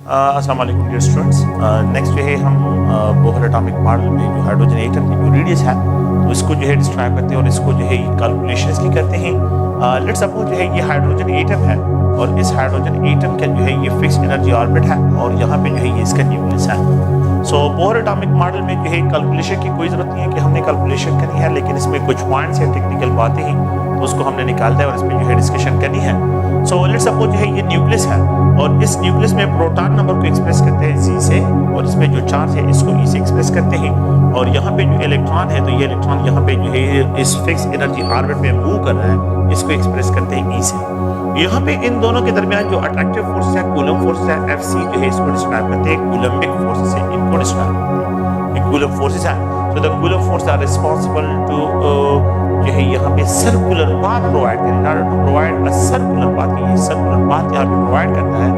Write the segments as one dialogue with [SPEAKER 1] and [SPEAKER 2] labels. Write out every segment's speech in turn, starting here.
[SPEAKER 1] अस्सलाम वालेकुम dear students. Next जो है हम बोहर एटॉमिक मॉडल में जो हाइड्रोजन एटम की जो रेडियस है तो इसको जो है डिस्क्राइब करते हैं और इसको जो है कैलकुलेशंस की करते हैं। लेट्स सपोज जो है ये हाइड्रोजन एटम है और इस हाइड्रोजन एटम का जो है ये फिक्स एनर्जी ऑर्बिट है और यहाँ पे जो है ये इसका न्यूक्लियस है। सो बोहर एटॉमिक मॉडल में जो है कैलकुलेशन की कोई ज़रूरत नहीं है कि हमने कैलकुलेशन करनी है, लेकिन इसमें कुछ पॉइंट्स या टेक्निकल बातें हैं तो उसको हमने निकालना है और इस पर जो है डिस्कशन करनी है। सो लेट्स सपोज जो है ये न्यूक्लियस है और इस न्यूक्लियस में प्रोटॉन नंबर को एक्सप्रेस करते हैं जी से और इसमें जो चार्ज है इसको ई से एक्सप्रेस करते हैं और यहाँ पे जो इलेक्ट्रॉन है तो ये इलेक्ट्रॉन यहाँ पे जो है इस फिक्स एनर्जी ऑर्बिट में मूव कर रहा है, इसको एक्सप्रेस करते हैं ई से। यहाँ पे इन दोनों के दरमियान जो अट्रैक्टिव फोर्स है कूलम फोर्स है एफ सी जो है इसको डिस्क्राइब करते हैं कूलम्बिक फोर्स से, इनको डिस्क्राइब करते हैं कूलम फोर्सेस है। So the Coulomb force are responsible to जो है यहाँ पे सर्कुलर पाथ प्रोवाइड करें to provide a circular path, ये सर्कुलर पाथ यहाँ पे प्रोवाइड करता है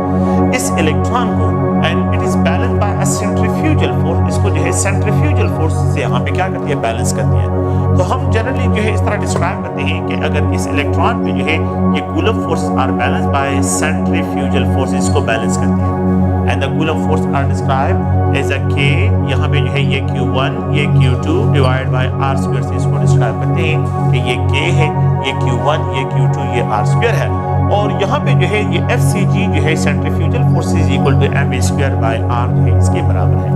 [SPEAKER 1] इस इलेक्ट्रॉन को and it is balanced by a centrifugal force. इसको जो है सेंट्रीफ्यूगल फोर्स से यहाँ पे क्या करती है, बैलेंस करती है। तो हम जनरली जो है इस तरह डिस्क्राइब करते हैं कि अगर इस इलेक्ट्रॉन पे जो है ये Coulomb force are balanced by centrifugal force, इसको बैलेंस करती है and the Coulomb force are described as a k, यहाँ पे जो है ये q1 ये q2 divide by r square से इसको डिस्क्राइब करते हैं कि ये k है, ये q1 ये q2 ये r स्क्वायर है और यहाँ पे जो है ये FCG जो है centrifugal force is equal to m square by r जो है इसके बराबर है।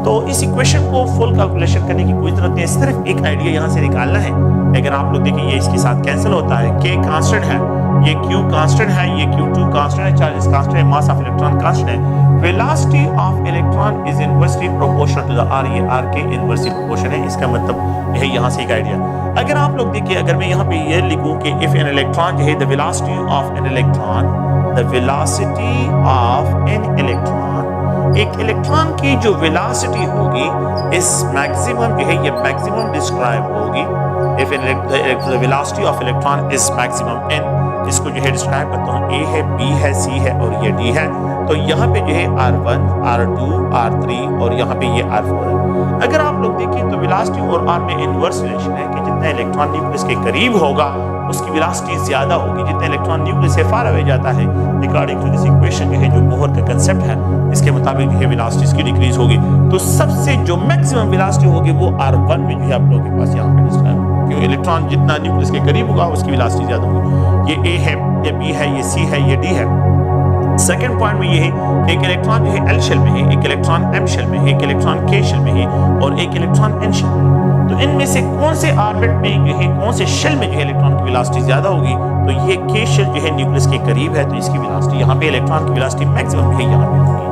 [SPEAKER 1] तो इस इक्वेशन को फुल कैलकुलेशन करने की कोई जरूरत नहीं है, सिर्फ एक आइडिया यहाँ से निकालना है। अगर आप लोग देखिए ये इसके साथ कैंसिल होता है, k कांस्टेंट है, ये q कांस्टेंट है, ये q2 कांस्टेंट है, चार्जेस कांस्टेंट है, मास ऑफ इलेक्ट्रॉन कांस्टेंट है, velocity of electron is inversely proportional to the r, ये r के इनवर्सली प्रोपोर्शनल है। इसका मतलब यह यहाँ से एक आइडिया। अगर आप लोग देखिए अगर मैं यहाँ पे ये लिखूं कि इफ एन इलेक्ट्रॉन जो है the velocity of an electron, the velocity of an electron, एक इलेक्ट्रॉन की जो वेलोसिटी होगी इस मैक्सिमम जो है ये मैक्सिमम डिस्क्राइब होगी if the velocity of electron is maximum n, इसको जो है डिस्क्राइब करता हूँ a है, b है, c है और ये d है। तो यहाँ पे जो है r1 r2 r3 और यहाँ पे ये r4 है। अगर आप लोग देखें तो वेलोसिटी और r में इनवर्स रिलेशन है कि जितना इलेक्ट्रॉन न्यूक्लियस के करीब होगा उसकी वेलोसिटी ज्यादा होगी, जितना इलेक्ट्रॉन न्यूक्लियस से फार अवे जाता है अकॉर्डिंग टू दिस इक्वेशन जो है जो बोहर का कंसेप्ट है इसके मुताबिक जो है वेलोसिटी इसकी डिक्रीज होगी। तो सबसे जो मैक्सिमम वेलोसिटी होगी वो r1 में जो है आप लोगों के पास यहाँ पे डिस्क्राइब, क्योंकि इलेक्ट्रॉन जितना न्यूक्लियस के करीब होगा उसकी वेलोसिटी ज्यादा होगी। ये a है, ये b है, ये c है, ये d है। सेकेंड पॉइंट में ये है कि एक इलेक्ट्रॉन जो है L शेल में है, एक इलेक्ट्रॉन M शेल में है, एक इलेक्ट्रॉन K शेल में है और एक इलेक्ट्रॉन N शेल में है। तो इनमें से कौन से ऑर्बिट में जो है कौन से शेल में जो है इलेक्ट्रॉन की वेलोसिटी ज्यादा होगी, तो ये K शेल जो है न्यूक्लियस के करीब है तो इसकी वेलोसिटी यहाँ पे इलेक्ट्रॉन की वेलोसिटी मैक्सिमम है यहाँ पे होगी।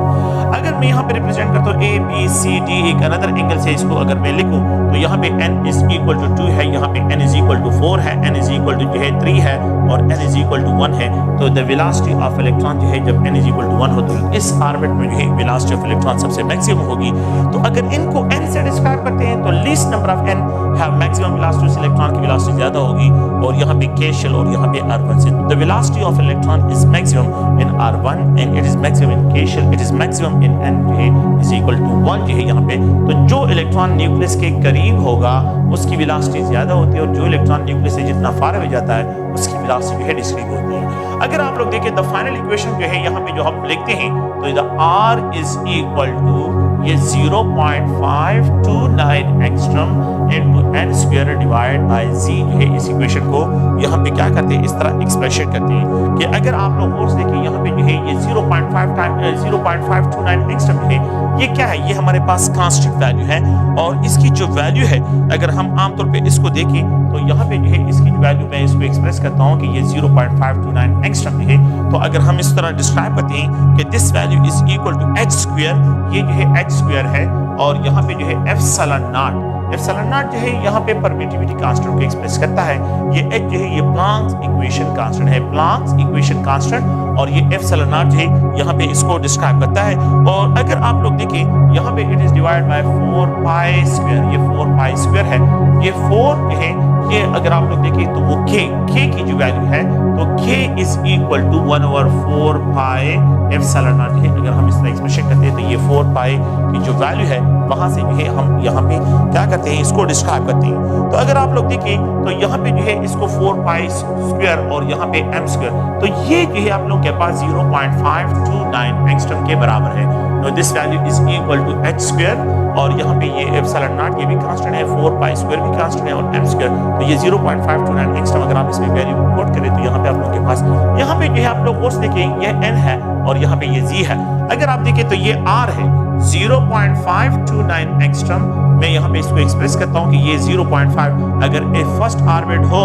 [SPEAKER 1] अगर मैं यहाँ पे रिप्रेजेंट करता हूँ A B C D एक अनदर एंगल से इसको अगर मैं लिखूँ तो यहाँ पे n इज इक्वल टू 2 है, यहाँ पे n इज इक्वल टू 4 है, n इज इक्वल टू जो है 3 है और n इज इक्वल टू 1 है। तो द वेलोसिटी ऑफ इलेक्ट्रॉन जो है जब n इज इक्वल टू 1 होती है इस ऑर्बिट में जो है वेलोसिटी ऑफ इलेक्ट्रॉन सबसे मैक्सिमम होगी। तो अगर इनको n से डिस्क्राइब करते हैं तो least number of n have maximum velocity, उस इलेक्ट्रॉन की वेलोसिटी ज्यादा होगी और यहाँ पे k शेल और यहाँ पे r1 से। The velocity of electron is maximum in r1 and it is maximum in k shell, it is maximum in n जो है इज इक्वल टू 1 जो है यहाँ पे। तो जो इलेक्ट्रॉन न्यूक्लियस के करीब होगा उसकी वेलोसिटी ज्यादा होती है और जो इलेक्ट्रॉन न्यूक्लियस से जितना फार अवे जाता है उसकी वेलोसिटी जो है डिक्रीज होती है। अगर आप लोग देखें द फाइनल इक्वेशन जो है यहाँ पे जो हम लिखते हैं तो the r is equal to ये 0.529 angstrom into n square divide by z जो है इस इक्वेशन को यहाँ पे क्या करते हैं इस तरह एक्सप्रेशन करते हैं कि अगर आप लोग फोर्स देखें यहाँ पे जो है ये 0.529 एंगस्ट्रॉम है, ये क्या है, ये हमारे पास कांस्टेंट वैल्यू है और इसकी जो वैल्यू है अगर हम आमतौर पे इसको देखें तो यहाँ पे जो है इसकी वैल्यू मैं इसको एक्सप्रेस करता हूँ कि ये 0.529 एंगस्ट्रॉम है। तो अगर हम इस तरह डिस्क्राइब करते हैं कि this value is equal to h square, ये जो है h स्क्वायर है और यहाँ पे जो है एप्सिलॉन नॉट जो है यहाँ पे परमिटिविटी कांस्टेंट को एक्सप्रेस करता है। ये h जो है ये प्लांक्स इक्वेशन कांस्टेंट है, प्लांक्स इक्वेशन कांस्टेंट और ये एप्सिलॉन नॉट जो है यहाँ पे इसको डिस्क्राइब करता है। और अगर आप लोग देखें यहाँ पे it is divide by 4 pi square, ये 4 पाई स्क्वायर है ये 4 जो है ये अगर आप लोग देखें तो वो k की जो वैल्यू है तो k is equal to 1/4 pi epsilon nought है। अगर हम इस तरह एक्सप्रेशन करते हैं तो ये 4 पाई की जो वैल्यू है वहां से जो है हम यहाँ पे क्या करते हैं, इसको डिस्क्राइब करते हैं। तो अगर आप लोग देखें तो यहाँ पे जो है इसको 4 पाई स्क्वायर और यहाँ पे m स्क्वायर, तो ये जो है आप लोग के पास 0.529 एंगस्ट्रम के बराबर है। तो this value is equal to h square और यहाँ पे ये एप्सिलॉन नॉट ये भी कांस्टेंट है, 4 पाई स्क्वायर भी कांस्टेंट है और m स्क्वायर, तो ये 0.529 एंगस्ट्रम अगर आप इसमें वैल्यू पुट करें तो यहाँ पे आप लोगों के पास यहाँ पे जो है आप लोग फोर्स देखें ये n है और यहाँ पे ये z है। अगर आप देखें तो ये r है 0.529 एंगस्ट्रम। मैं यहाँ पे इसको एक्सप्रेस करता हूँ कि ये 0.5 अगर ये फर्स्ट ऑर्बिट हो,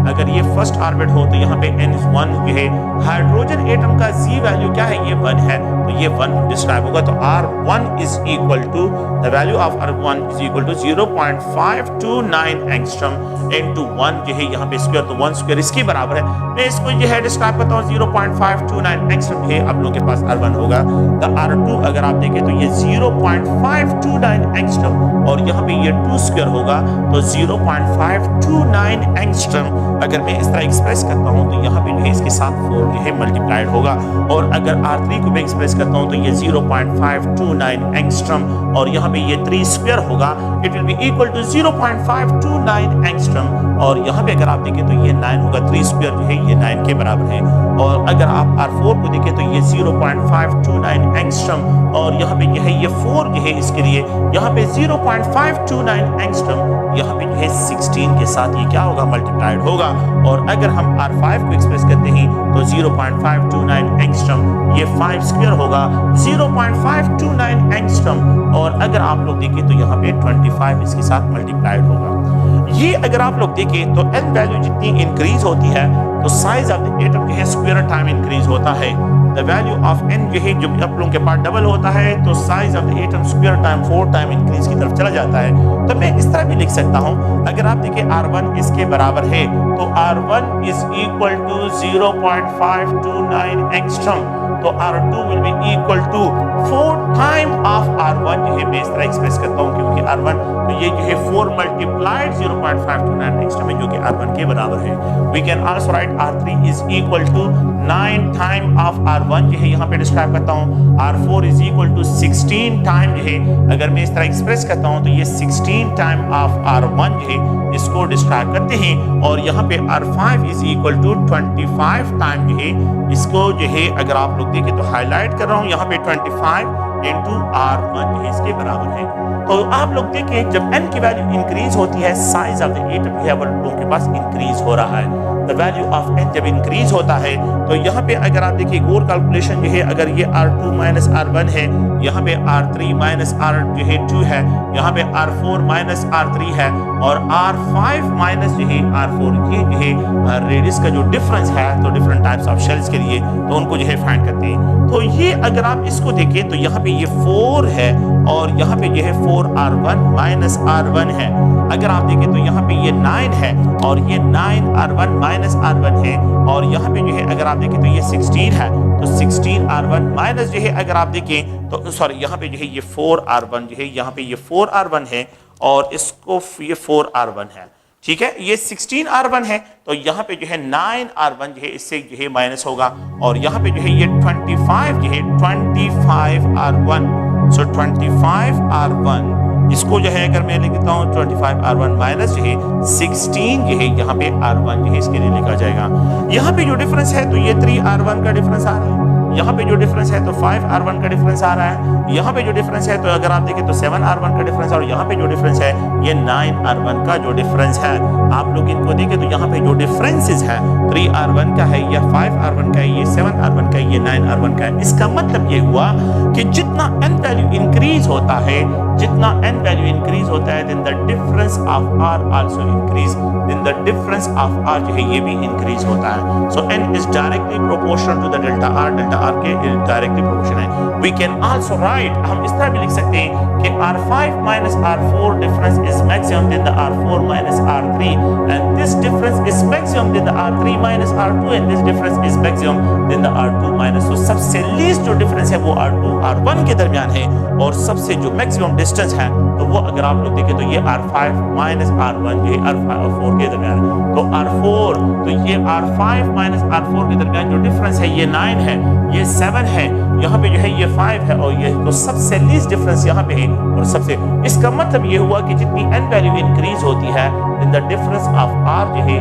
[SPEAKER 1] अगर ये फर्स्ट ऑर्बिट हो तो यहाँ पे n1 जो है हाइड्रोजन एटम का z वैल्यू क्या है, ये 1 है, तो ये 1 डिस्क्राइब होगा। तो r1 is equal to the value of r1 is equal to 0.529 angstrom into 1 जो है यहाँ पे स्क्वायर, तो 1 स्क्वायर इसके बराबर है। मैं इसको जो है डिस्क्राइब करता हूँ 0.529 एंगस्ट्रम है आप लोगों के पास r1 होगा। तो r2 अगर आप देखें तो ये 0.529 एंगस्ट्रम और यहाँ पे ये 2 स्क्वायर होगा, तो 0.529 एंगस्ट्रम अगर मैं इस तरह एक्सप्रेस करता हूँ तो यहाँ पे जो है इसके साथ 4 जो है मल्टीप्लाइड होगा। और अगर r3 को मैं एक्सप्रेस करता हूँ तो ये 0.529 एंगस्ट्रम और यहाँ पे ये 3 स्क्वायर होगा, it will be equal to 0.529 angstrom और यहाँ पे अगर आप देखें तो ये 9 होगा, 3 स्क्वायर जो है ये 9 के बराबर है। और अगर आप r4 को देखें तो ये 0.529 एंगस्ट्रम और यहाँ पे जो है ये 4 जो है इसके लिए यहाँ पे 0.529 एंगस्ट्रम यहाँ पे जो है 16 के साथ ये क्या होगा, मल्टीप्लाइड होगा। और अगर हम r5 को एक्सप्रेस करते हैं तो 0.529 एंगस्ट्रम ये 5 स्क्वायर होगा, 0.529 एंगस्ट्रम और अगर आप लोग देखें तो यहाँ पे 25 इसके साथ मल्टीप्लाइड होगा। ये अगर आप लोग देखें तो n वैल्यू जितनी इंक्रीज होती है तो साइज ऑफ द एटम जो है स्क्वायर टाइम इंक्रीज होता है। द वैल्यू ऑफ n जो है जब आप लोगों के पास डबल होता है तो size of the atom square time 4 time increase की तरफ चला जाता है। तो मैं इस तरह भी लिख सकता हूँ, अगर आप देखें r1 इसके बराबर है तो r1 is equal to 0.529 angstrom, तो r2 will be equal to 4 time of r1 जो है मैं इस तरह एक्सप्रेस करता हूँ क्योंकि r1 तो ये जो है 4 मल्टीप्लाइड 0.529 एंगस्ट्रम है जो कि r1 के बराबर है। We can also write r3 is equal to 9 time of r1 जो है यहाँ पे डिस्क्राइब करता हूँ, r4 is equal to 16 time जो है अगर मैं इस तरह एक्सप्रेस करता हूँ तो ये 16 टाइम ऑफ r1 जो है इसको डिस्क्राइब करते हैं। और यहाँ पे r5 is equal to 25 time जो है इसको जो है अगर आप लोग देखें तो हाईलाइट कर रहा हूँ यहाँ पे 25 इंटू r1 जो है इसके बराबर है। तो आप लोग देखें जब n की वैल्यू इंक्रीज होती है साइज ऑफ द एटम जो है वो लोगों के पास इंक्रीज हो रहा है। द वैल्यू ऑफ n जब इंक्रीज होता है तो यहाँ पे अगर आप देखिए गोर कैलकुलेशन जो है अगर ये r2 माइनस r1 है, यहाँ पे r3 माइनस r जो है 2 है, यहाँ पे r4 माइनस r3 है और r5 माइनस जो है r4 ये जो है रेडियस का जो डिफरेंस है तो डिफरेंट टाइप्स ऑफ शेल्स के लिए तो उनको जो है फाइंड करते हैं। तो ये अगर आप इसको देखें तो यहाँ पे ये 4 है और यहाँ पे जो है 4r1 माइनस r1 है। अगर आप देखें तो यहाँ पे ये 9 है और ये 9r1 माइनस r1 है और यहाँ पे जो है अगर आप देखें तो ये 16 है, तो 16r1 माइनस जो है अगर आप देखें तो सॉरी यहाँ पे जो है ये 4r1 जो है यहाँ पे ये 4r1 है और इसको ये 4r1 है, ठीक है, ये 16r1 है तो यहाँ पे जो है 9r1 जो है इससे जो है माइनस होगा और यहाँ पे जो है ये 25 जो है 25r1, सो 25r1 इसको जो है अगर मैं लिखता हूँ 25r1 माइनस जो है 16 जो है यहाँ पे r1 जो है इसके लिए लिखा जाएगा। यहाँ पे जो डिफरेंस है तो ये 3r1 का डिफरेंस आ रहा है, यहाँ पे जो डिफरेंस है तो 5r1 का डिफरेंस आ रहा है, यहाँ पे जो डिफरेंस है तो अगर आप देखें तो 7r1 का डिफरेंस और यहाँ पे जो डिफरेंस है ये 9r1 का जो डिफरेंस है। आप लोग इनको देखें तो यहाँ पे जो डिफरेंसेस है 3r1 का है, या 5r1 का है, ये 7r1 का है, ये 9r1 का है। इसका मतलब ये हुआ कि जितना n वैल्यू इंक्रीज होता है, जितना n वैल्यू इंक्रीज होता है then the difference of r also increase, then the difference of r जो है ये भी इंक्रीज होता है। So n is directly proportional to the delta r के डायरेक्टली प्रोपोर्शनल है। वी कैन आल्सो राइट, हम इस तरह भी लिख सकते हैं कि R5 minus R4 difference is maximum than the R4 minus R3 and this difference is maximum than the R3 minus R2 and this difference is maximum than the R2 minus, तो सबसे लीस्ट जो difference है वो R2 R1 के दरमियान है और सबसे जो मैक्सिमम डिस्टेंस है तो वो अगर आप लोग देखें तो ये R5 minus R1 ये R4 के दरमियान है, तो R4 तो ये R5 minus R4 के दरमियान जो डिफरेंस है ये 9 है, ये 7 है, यहाँ पे जो है ये 5 है और ये तो सबसे लीस्ट डिफरेंस यहाँ पे है और सबसे, इसका मतलब ये हुआ कि जितनी n वैल्यू इंक्रीज होती है then the difference of r जो है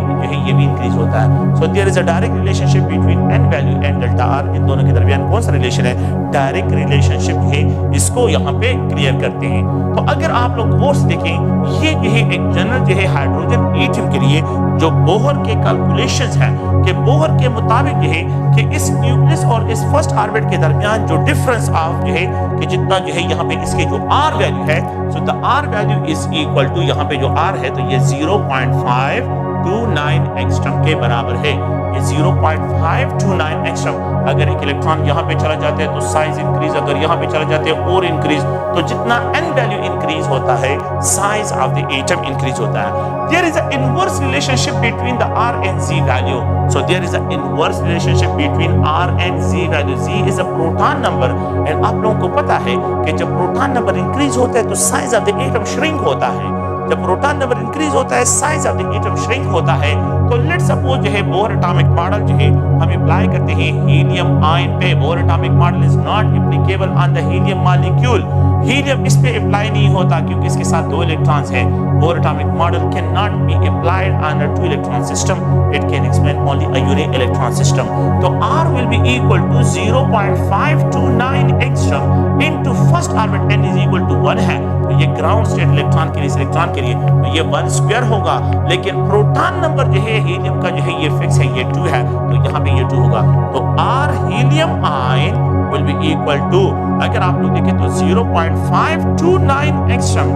[SPEAKER 1] ये भी इंक्रीज होता है। so there is a direct relationship between n value and delta r, इन दोनों के दरमियान कौन सा रिलेशन है, डायरेक्ट रिलेशनशिप है, इसको यहाँ पे क्लियर करते हैं। तो अगर आप लोग कोर्स देखें ये जो है एक जनरल जो है हाइड्रोजन एटम के लिए जो बोहर के कैलकुलेशंस हैं कि बोहर के मुताबिक जो है कि इस न्यूक्लियस और इस फर्स्ट ऑर्बिट के दरमियान जो डिफरेंस ऑफ जो है कि जितना जो है यहाँ पे इसके जो आर वैल्यू है, so the R value is equal to यहाँ पे जो आर है तो ये 0.529 एंगस्ट्रॉम के बराबर है, ये 0.529 एंगस्ट्रॉम। अगर एक इलेक्ट्रॉन यहाँ पे चला जाता है तो साइज इंक्रीज, अगर यहाँ पे चला जाते हैं और इंक्रीज, तो जितना n वैल्यू इंक्रीज होता है size of the atom increase होता है। There is an inverse relationship between the R and Z value. So there is an inverse relationship between R and Z value. Z is a proton number and आप लोगों को पता है कि जब proton number increase होता है तो size of the atom shrink होता है, जब प्रोटॉन नंबर इंक्रीज होता है size of the atom shrink होता है। तो लेट्स सपोज जो है बोहर एटॉमिक मॉडल जो है हम अप्लाई करते हैं हीलियम आयन पे, Bohr atomic model is not applicable on the helium molecule, helium इस पे अप्लाई नहीं होता क्योंकि इसके साथ 2 इलेक्ट्रॉन्स हैं। Bohr atomic model can not be applied on a 2 electron system, it can explain only a unique electron system. तो R will be equal to 0.529 angstrom into first orbit n is equal to 1 है, तो ये ground state electron के लिए, इस electron के लिए तो ये 1 स्क्वायर होगा, लेकिन प्रोटॉन नंबर जो है हीलियम का जो है ये फिक्स है, ये 2 है, तो यहाँ पे ये 2 होगा। तो R helium ion will be equal to, अगर आप लोग देखें तो 0.529 एंगस्ट्रॉम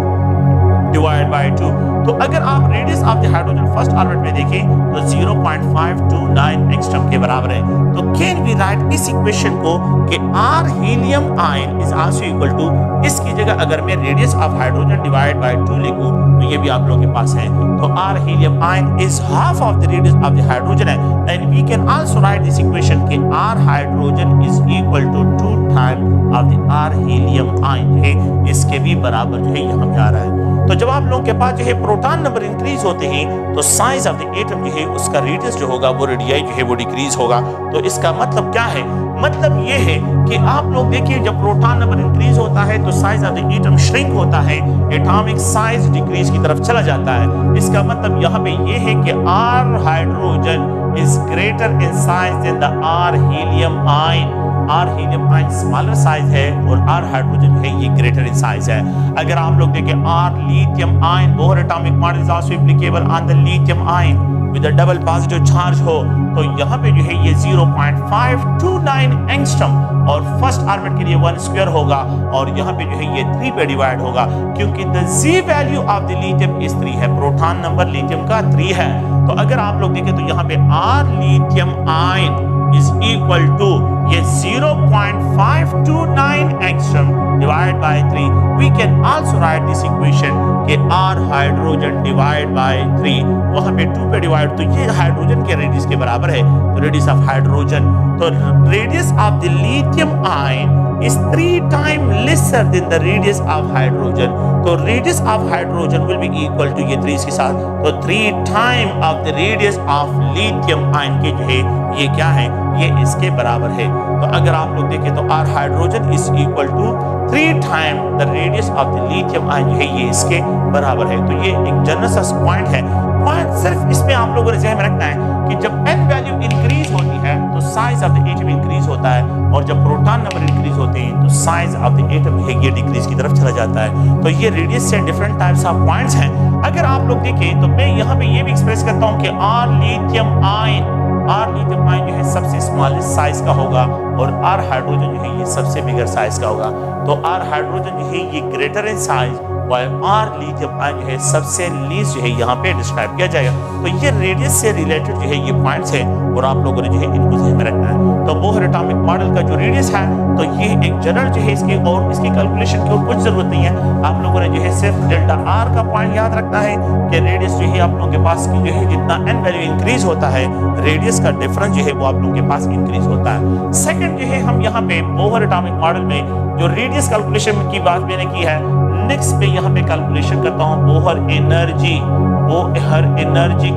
[SPEAKER 1] डिवाइड बाय 2, तो अगर आप radius of the hydrogen first orbit में देखें तो 0.529 एंगस्ट्रॉम के बराबर है। तो कैन वी राइट इस इक्वेशन को कि R helium ion is also equal to, इसकी जगह अगर मैं radius of hydrogen divide by 2 लिखूं तो ये भी आप लोगों के पास है, तो R helium ion is half of the radius of the hydrogen है, and we can also write this equation कि R hydrogen is equal to 2 time of the R helium ion है, इसके भी बराबर जो है यहाँ पे आ रहा है। तो जब आप लोगों के पास जो है प्रोटॉन नंबर इंक्रीज होते हैं तो साइज ऑफ द एटम जो है उसका रेडियस जो होगा वो रेडियाई जो है वो डिक्रीज होगा। तो इसका मतलब क्या है, मतलब ये है कि आप लोग देखिए जब प्रोटॉन नंबर इंक्रीज होता है तो size of the atom shrink होता है, एटॉमिक साइज डिक्रीज की तरफ चला जाता है। इसका मतलब यहाँ पे ये है कि R hydrogen is greater in size than the R helium ion, R helium ion smaller size है और R हाइड्रोजन है ये ग्रेटर इन साइज है। अगर आप लोग देखें R lithium ion, Bohr atomic model is also applicable on the lithium ion with a double positive charge हो, तो यहाँ पे जो है ये 0.529 एंगस्ट्रॉम और फर्स्ट ऑर्बिट के लिए 1 स्क्वायर होगा और यहाँ पे जो है ये 3 पे डिवाइड होगा क्योंकि the Z value of the lithium is 3 है, प्रोटॉन नंबर लिथियम का 3 है। तो अगर आप लोग देखें तो यहाँ पे R lithium ion is equal to ये 0.529 angstrom divided by 3. We can also write this equation कि R हाइड्रोजन डिवाइड बाय 3, वहाँ पे 2 पे डिवाइड, तो ये हाइड्रोजन के रेडियस के बराबर है, तो रेडियस ऑफ हाइड्रोजन, तो radius of the lithium ion is 3 times lesser than the radius of hydrogen. तो radius of hydrogen will be equal to ये 3 इसके साथ, तो 3 times of the radius of lithium ion के जो है ये क्या है, ये इसके बराबर है। तो अगर आप लोग देखें तो R hydrogen is equal to 3 times the radius of the lithium ion जो है ये इसके बराबर है। तो ये एक जनरल सा पॉइंट है, पॉइंट सिर्फ इसमें आप लोगों ने ध्यान में रखना है कि जब n वैल्यू इंक्रीज होती है तो size of the atom increase होता है और जब प्रोटॉन नंबर इंक्रीज होते हैं तो साइज ऑफ द एटम है ये डिक्रीज की तरफ चला जाता है। तो ये रेडियस से डिफरेंट टाइप्स ऑफ पॉइंट्स हैं। अगर आप लोग देखें तो मैं यहाँ पे ये भी एक्सप्रेस करता हूँ कि R लिथियम आयन जो है सबसे स्मॉलेस्ट साइज का होगा और R हाइड्रोजन जो है ये सबसे बिगर साइज का होगा। तो R हाइड्रोजन जो है ये greater in size while R lithium ion जो है सबसे लीस्ट जो है यहाँ पे डिस्क्राइब किया जाएगा। तो ये रेडियस से रिलेटेड जो है ये पॉइंट्स हैं और आप लोगों ने जो है इनको ध्यान में रखना है। तो बोहर एटॉमिक मॉडल का जो रेडियस है तो ये एक जनरल जो है इसकी और इसकी कैलकुलेशन की और कुछ जरूरत नहीं है। आप लोगों ने जो है सिर्फ डेल्टा आर का पॉइंट याद रखना है कि रेडियस जो है आप लोगों के पास की जो है जितना एन वैल्यू इंक्रीज होता है रेडियस का डिफरेंस जो है वो आप लोगों के पास इंक्रीज होता है। सेकंड जो है हम यहाँ पे बोहर एटॉमिक मॉडल में जो रेडियस कैलकुलेशन की बात मैंने की है, नेक्स्ट पे यहाँ पे कैलकुलेशन करता हूँ Bohr energy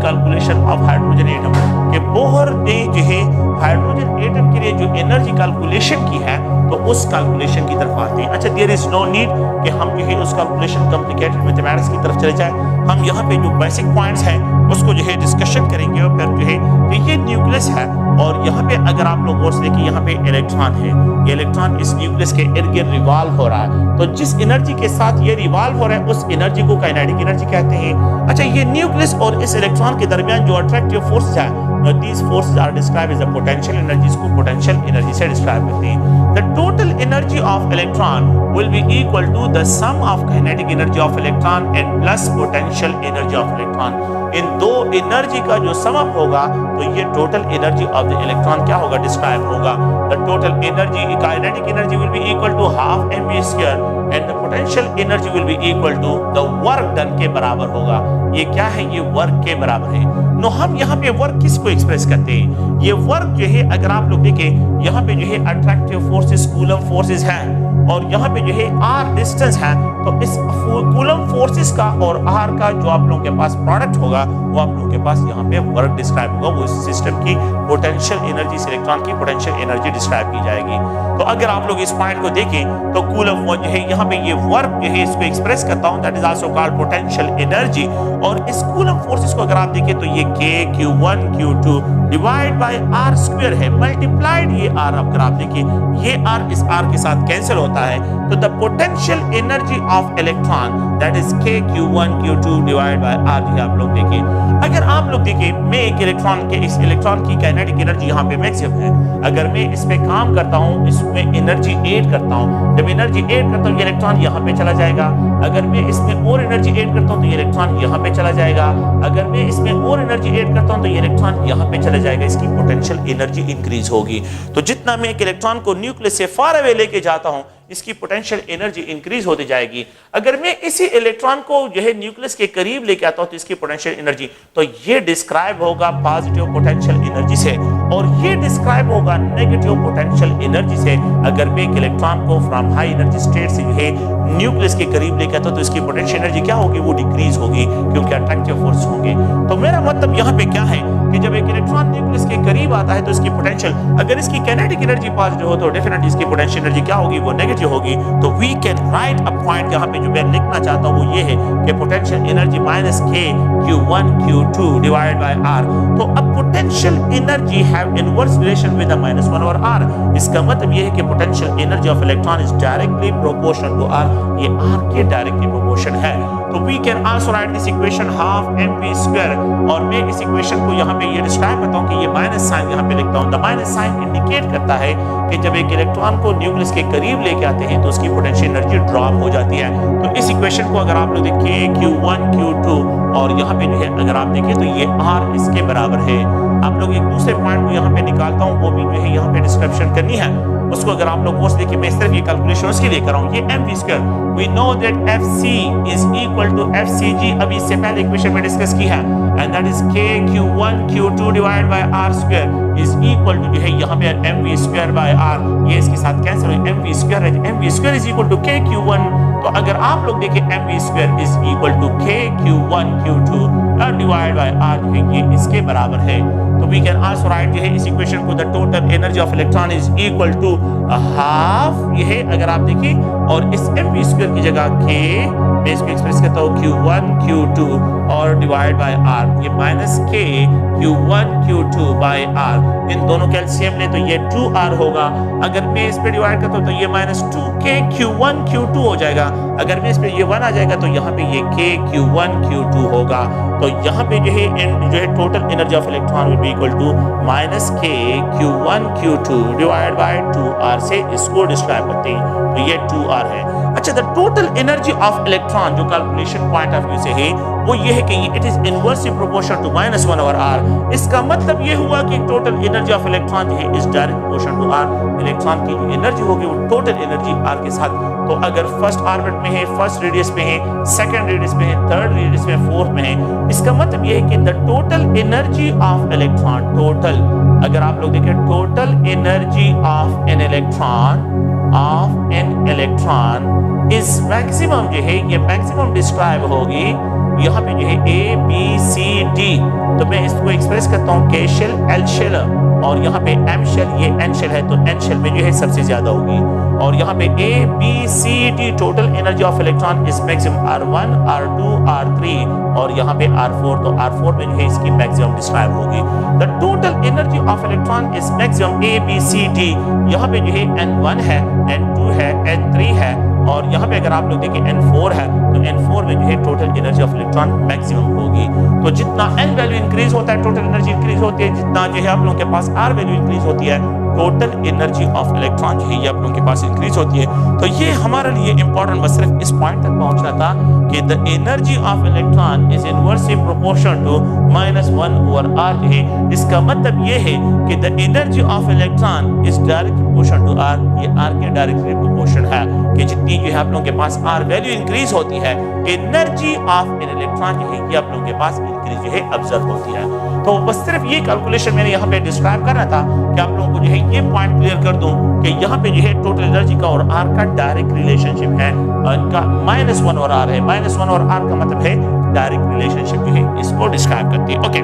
[SPEAKER 1] calculation of hydrogen atom के बोहर ने जो है हाइड्रोजन एटम के लिए जो एनर्जी कैलकुलेशन की है तो उस कैलकुलेशन की तरफ आते हैं। अच्छा, देयर इज नो नीड कि हम जो है उस कैलकुलेशन कॉम्प्लिकेटेड मैथमेटिक्स की तरफ चले जाए। हम यहाँ पे जो बेसिक पॉइंट्स हैं उसको जो है डिस्कशन करेंगे और फिर जो है कि ये न्यूक्लियस है और यहाँ पे अगर आप लोग गौर से देखिए यहाँ पे इलेक्ट्रॉन है, ये इलेक्ट्रॉन इस न्यूक्लियस के इर्द गिर्द रिवॉल्व हो रहा है। तो जिस एनर्जी के साथ ये रिवॉल्व हो रहा है उस एनर्जी को काइनेटिक एनर्जी कहते हैं। अच्छा, ये न्यूक्लियस और इस इलेक्ट्रॉन के दरमियान जो अट्रैक्टिव फोर्सेस है these forces are described as a potential energy, इसको potential energy से describe करते हैं। The total energy of electron will be equal to the sum of kinetic energy of electron and plus potential energy of electron। इन दो energy का जो sum up होगा तो ये total energy of the electron क्या होगा, डिस्क्राइब होगा। The total energy kinetic energy will be equal to half mv square and the potential energy will be equal to the work done के बराबर होगा। ये क्या है, ये वर्क के बराबर है। नो हम यहाँ पे वर्क किसको एक्सप्रेस करते हैं, ये वर्क जो है अगर आप लोग देखें यहाँ पे जो है अट्रैक्टिव फोर्सेस कूलम फोर्सेस हैं और यहाँ पे जो है आर डिस्टेंस है तो इस कूलम फोर्सेस का और आर का जो आप लोगों के पास प्रोडक्ट होगा वो आप लोगों के पास यहाँ पे वर्क डिस्क्राइब होगा। वो इस सिस्टम की पोटेंशियल एनर्जी से इलेक्ट्रॉन की पोटेंशियल एनर्जी डिस्क्राइब की जाएगी। तो अगर आप लोग इस पॉइंट को देखें तो कूलम जो है यहाँ पे ये वर्क जो है इसको एक्सप्रेस करता हूँ, that is also called potential energy. और इस कूलम फोर्सेस को अगर आप देखें तो ये k q1 q2 divide by r square है मल्टीप्लाइड ये r। अगर आप देखिए ये r इस r के साथ कैंसिल होता है तो the potential energy of electron that is k q1 q2 divide by r। ये आप लोग देखिए, अगर आप लोग देखिए मैं एक इलेक्ट्रॉन के इस इलेक्ट्रॉन की काइनेटिक एनर्जी यहाँ पे मैक्सिमम है, अगर मैं इस पे काम करता हूँ इसमें एनर्जी ऐड करता हूँ, जब एनर्जी ऐड करता हूँ ये इलेक्ट्रॉन यहाँ पे चला जाएगा। अगर मैं इसमें और एनर्जी ऐड करता हूँ तो ये इलेक्ट्रॉन यहाँ पे चला जाएगा। अगर मैं इसमें और एनर्जी ऐड करता हूँ तो ये इलेक्ट्रॉन यहाँ पे चला जाएगा। इसकी पोटेंशियल एनर्जी इंक्रीज होगी। तो जितना मैं एक इलेक्ट्रॉन को न्यूक्लियस से फार अवे लेके जाता हूँ इसकी पोटेंशियल एनर्जी इंक्रीज होती जाएगी। अगर मैं इसी इलेक्ट्रॉन को जो है न्यूक्लियस के करीब लेके आता हूं तो इसकी पोटेंशियल एनर्जी तो ये डिस्क्राइब होगा पॉजिटिव पोटेंशियल एनर्जी से और ये डिस्क्राइब होगा नेगेटिव पोटेंशियल एनर्जी से। अगर मैं एक इलेक्ट्रॉन को फ्रॉम हाई एनर्जी स्टेट से जो है न्यूक्लियस के करीब लेके आता हूं तो इसकी पोटेंशियल एनर्जी क्या होगी, वो डिक्रीज होगी क्योंकि अट्रैक्टिव फोर्स होंगे। तो मेरा मतलब यहाँ पे क्या है कि जब एक इलेक्ट्रॉन न्यूक्लियस के करीब आता है तो इसकी पोटेंशियल, अगर इसकी काइनेटिक एनर्जी पॉजिटिव हो तो डेफिनेटली इसकी पोटेंशियल एनर्जी क्या होगी, वो नेगेटिव होगी। तो we can write a point यहाँ पे जो मैं लिखना चाहता हूँ वो ये है कि potential energy minus k q1 q2 divide by r। तो अब potential energy have inverse relation with minus one और r। इसका मतलब ये है कि potential energy of electron is directly proportional to r। ये r के डायरेक्टली प्रोपोर्शन है। तो we can also write this equation half mv square और मैं इस इक्वेशन को यहाँ पे ये डिस्क्राइब करता हूँ कि ये माइनस साइन यहाँ पे लिखता हूँ। द माइनस साइन इंडिकेट करता है कि जब एक इलेक्ट्रॉन को न्यूक्लियस के करीब लेके आते हैं तो उसकी पोटेंशियल एनर्जी ड्रॉप हो जाती है। तो इस इक्वेशन को अगर आप लोग देखें q1 q2 और यहाँ पे जो है अगर आप देखें तो ये r इसके बराबर है। आप लोग एक दूसरे पॉइंट को यहाँ पे निकालता हूँ वो भी जो है यहाँ पे डिस्क्रिप्शन करनी है उसको अगर आप लोग वो देखिए मैं सिर्फ ये कैलकुलेशन उसके लिए कर रहा हूँ। ये mv square we know that fc is equal to fcg अभी इससे पहले इक्वेशन में डिस्कस की है and that is k q1 q2 divide by r square is equal to जो है यहाँ पे mv स्क्वायर बाय r। ये इसके साथ कैंसिल हो mv स्क्वायर है, mv square is equal to k q1। तो अगर आप लोग देखें mv square is equal to k q1 q2 divide by r जो है ये इसके बराबर है। तो वी कैन आल्सो राइट जो है इस इक्वेशन को the total energy of electron is equal to half ये है अगर आप देखिए और इस mv स्क्वायर की जगह k मैं इसको एक्सप्रेस करता हूँ q1 q2 और डिवाइड बाय r। ये minus k q1 q2 by r इन दोनों कैल्शियम ले तो ये 2r होगा। अगर मैं इस पे डिवाइड करता हूँ तो ये माइनस 2k q1 q2 हो जाएगा। अगर मैं इस पे ये 1 आ जाएगा तो यहाँ पे ये k q1 q2 होगा। तो यहाँ पे जो है total energy of electron will be equal to minus k q1 q2 divide by 2r से इसको डिस्क्राइब करते हैं। तो ये 2r है। अच्छा, the total energy of electron जो कैलकुलेशन पॉइंट ऑफ व्यू से है वो ये है कि it is inversely proportional to -1/r। इसका मतलब ये हुआ कि टोटल एनर्जी ऑफ इलेक्ट्रॉन जो है is direct proportional to r। Electron की जो एनर्जी होगी वो टोटल एनर्जी r के साथ, तो अगर फर्स्ट ऑर्बिट में है, फर्स्ट रेडियस में है, सेकंड रेडियस में है, थर्ड रेडियस में, फोर्थ में है, इसका मतलब ये है कि the total energy of electron, total अगर आप लोग देखें total energy of an electron is maximum जो है ये मैक्सिमम डिस्क्राइब होगी यहाँ पे जो है ए बी सी डी, तो मैं इसको एक्सप्रेस करता हूँ के शेल एल शेल और यहाँ पे एम शेल, ये एन शेल है तो एन शेल में जो है सबसे ज्यादा होगी, और यहाँ पे A B C D total energy of electron is maximum R1 R2 R3 और यहाँ पे R4, तो R4 में जो है इसकी मैक्सिमम डिस्क्राइब होगी। The total energy of electron is maximum A B C D, यहाँ पे जो है N1 है, N2 है, N3 है, और यहाँ पे अगर आप लोग देखें N4 है तो N4 में जो है total energy of electron maximum होगी। तो जितना N वैल्यू इंक्रीज होता है टोटल एनर्जी इंक्रीज होती है, जितना जो है आप लोगों के पास R वैल्यू इंक्रीज होती है टोटल एनर्जी ऑफ इलेक्ट्रॉन जो है ये आप लोगों के पास इंक्रीज होती है। तो ये हमारे लिए इंपॉर्टेंट बस सिर्फ इस पॉइंट तक पहुंचना था कि the energy of electron is inversely proportional to -1/r जो है, इसका मतलब ये है कि the energy of electron is direct proportional to r, ये r के डायरेक्टली प्रोपोर्शन है कि जितनी जो है आप लोगों के पास r वैल्यू इंक्रीज होती है एनर्जी ऑफ एन इलेक्ट्रॉन जो है ये आप लोगों के पास इंक्रीज जो है ऑब्जर्व होती है। तो बस सिर्फ ये कैलकुलेशन मैंने यहाँ पे डिस्क्राइब करना था कि आप लोगों को जो है ये पॉइंट क्लियर कर दूं कि यहाँ पे जो है टोटल एनर्जी का और r का डायरेक्ट रिलेशनशिप है, इनका -1/r है, -1/r का मतलब है डायरेक्ट रिलेशनशिप जो है इसको डिस्क्राइब करती है। ओके,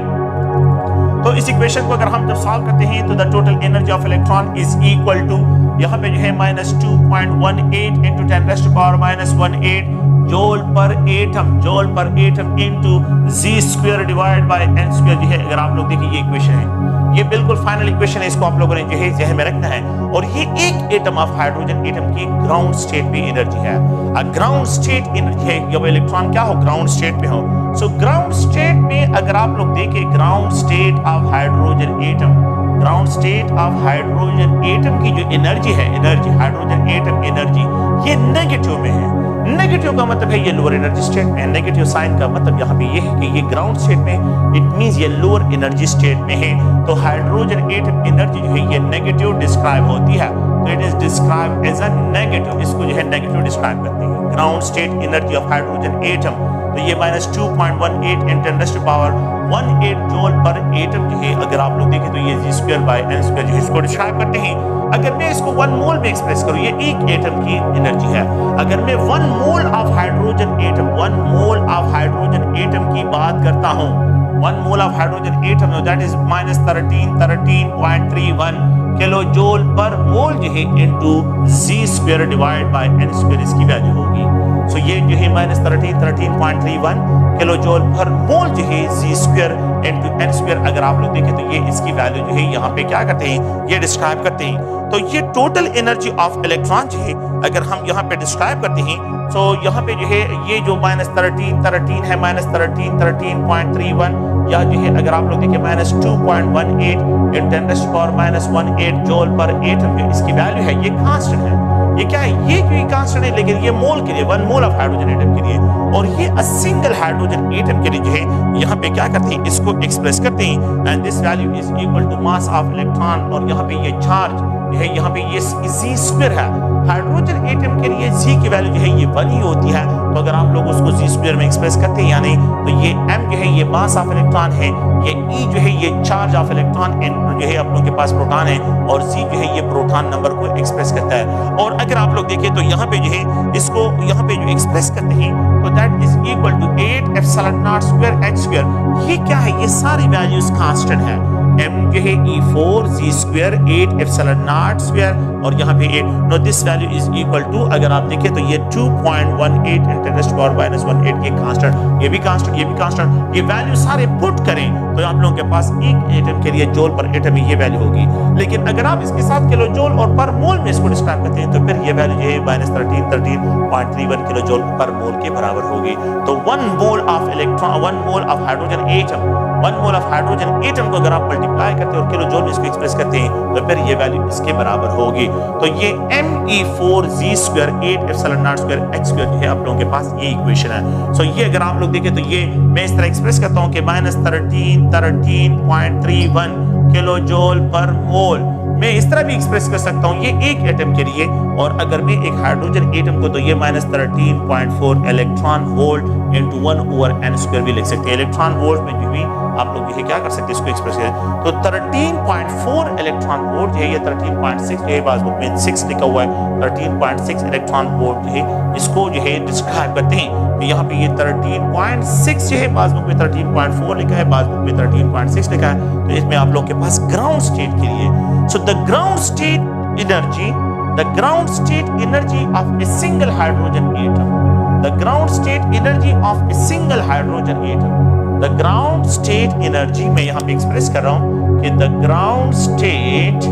[SPEAKER 1] तो इस इक्वेशन को अगर हम जब सॉल्व करते हैं तो the total energy of electron is equal to यहाँ पे जो है -2.18 into 10⁻⁻18 जूल पर atom into z² divide by n² जो है अगर आप लोग देखिए ये इक्वेशन है, ये बिल्कुल फाइनल इक्वेशन है, इसको आप लोगों ने जो है जहन में रखना है। और ये एक एटम ऑफ हाइड्रोजन एटम की ग्राउंड स्टेट पे एनर्जी है, ग्राउंड स्टेट एनर्जी है जब इलेक्ट्रॉन क्या हो ग्राउंड स्टेट पे हो। सो ग्राउंड स्टेट में अगर आप लोग देखें ground state of hydrogen atom, ground state of hydrogen atom की जो एनर्जी है, एनर्जी हाइड्रोजन एटम एनर्जी ये नेगेटिव में है। नेगेटिव का मतलब है ये लोअर एनर्जी स्टेट में, नेगेटिव साइन का मतलब यहाँ पे ये है कि ये ग्राउंड स्टेट में, इट मींस ये लोअर एनर्जी स्टेट में है। तो हाइड्रोजन एटम एनर्जी जो है ये नेगेटिव डिस्क्राइब होती है, तो it is describe as a negative, इसको जो है नेगेटिव डिस्क्राइब करते हैं ground state energy of hydrogen atom. तो ये -2.18 × 10⁻18 जूल पर एटम जो है अगर आप लोग देखें तो ये z²/n² जो है इसको डिस्क्राइब करते हैं। अगर मैं इसको 1 मोल में एक्सप्रेस करूं, ये एक एटम की एनर्जी है, अगर मैं 1 mole of hydrogen atom, 1 mole of hydrogen atom की बात करता हूं, 1 mole of hydrogen atom that is -13.31 kilo joule per mole जो है into z² divide by n² इसकी वैल्यू होगी। सो ये जो है -13.31 किलो जूल पर मोल जो है z² इनटू n² अगर आप लोग देखें तो ये इसकी वैल्यू जो है यहाँ पे क्या करते हैं ये डिस्क्राइब करते हैं। तो ये टोटल एनर्जी ऑफ इलेक्ट्रॉन जो है अगर हम यहाँ पे डिस्क्राइब करते हैं तो यहाँ पे जो है ये जो -13 है, -13.31 या जो है अगर आप लोग देखिए -2.18 × 10⁻⁻18 जूल पर एटम जो इसकी वैल्यू है ये कांस्टेंट है। ये क्या है, ये कोई कांस्टेंट है लेकिन ये मोल के लिए 1 मोल ऑफ हाइड्रोजन एटम के लिए, और ये सिंगल हाइड्रोजन एटम के लिए जो है यहाँ पे क्या करते हैं इसको एक्सप्रेस करते हैं and this value is equal to mass of electron, और यहाँ पे ये चार्ज है, यहाँ पे ये z² है। हाइड्रोजन एटम के लिए z की वैल्यू जो है ये 1 ही होती है, तो अगर आप लोग उसको z² में एक्सप्रेस करते हैं यानी तो ये m जो है ये मास ऑफ इलेक्ट्रॉन है, ये e जो है ये चार्ज ऑफ इलेक्ट्रॉन, n जो है आप लोगों के पास प्रोटॉन है, और z जो है ये प्रोटॉन नंबर को एक्सप्रेस करता है। और अगर आप लोग देखें तो यहाँ पे जो है इसको यहाँ पे जो एक्सप्रेस करते हैं तो that is equal to 8ε0² h²। ये क्या है, ये सारी वैल्यूज कांस्टेंट है, m जो है e4 z² 8ε0² और यहाँ पे 8, no this value is equal to अगर आप देखें तो ये 2.18 × 10⁻⁻18 ये कांस्टेंट, ये भी कांस्टेंट, ये भी कांस्टेंट, ये वैल्यू सारे पुट करें तो आप लोगों के पास एक एटम के लिए जूल पर एटम ये वैल्यू होगी। लेकिन अगर आप इसके साथ किलो जूल और पर मोल में इसको डिस्क्राइब करते हैं तो फिर ये वैल्यू जो है -13.31 किलो जूल पर मोल के बराबर होगी। तो 1 mole of electron, 1 mole of hydrogen atom, 1 mole of hydrogen atom को अगर आप मल्टीप्लाई करते हैं और किलो जूल में इसको एक्सप्रेस करते हैं तो फिर ये वैल्यू इसके बराबर होगी। तो ये Me4Z² 8 epsilon naught square h² जो है आप लोगों के पास ये इक्वेशन है। सो ये अगर आप लोग देखें तो ये मैं इस तरह एक्सप्रेस करता हूँ कि -13.31 किलो जूल पर मोल। मैं इस तरह भी एक्सप्रेस कर सकता हूँ ये एक एटम के लिए, और अगर मैं एक हाइड्रोजन एटम को तो ये -13.4 इलेक्ट्रॉन वोल्ट इंटू 1/n² भी लिख सकते हैं। इलेक्ट्रॉन वोल्ट में जो भी आप लोग ये क्या कर सकते हैं इसको एक्सप्रेस करें तो 13.4 इलेक्ट्रॉन वोल्ट जो है ये 13.6 जो है पासबुक में 6 लिखा हुआ है, 13.6 इलेक्ट्रॉन वोल्ट जो है इसको जो है डिस्क्राइब करते हैं। तो यहाँ पे ये 13.6 जो है पासबुक में 13.4 लिखा है, पासबुक में 13.6 लिखा है। तो इसमें आप लोग के पास ग्राउंड स्टेट के लिए so the ground state energy of a single hydrogen atom, the ground state energy of a single hydrogen atom, the ground state energy मैं यहाँ पे एक्सप्रेस कर रहा हूँ कि the ground state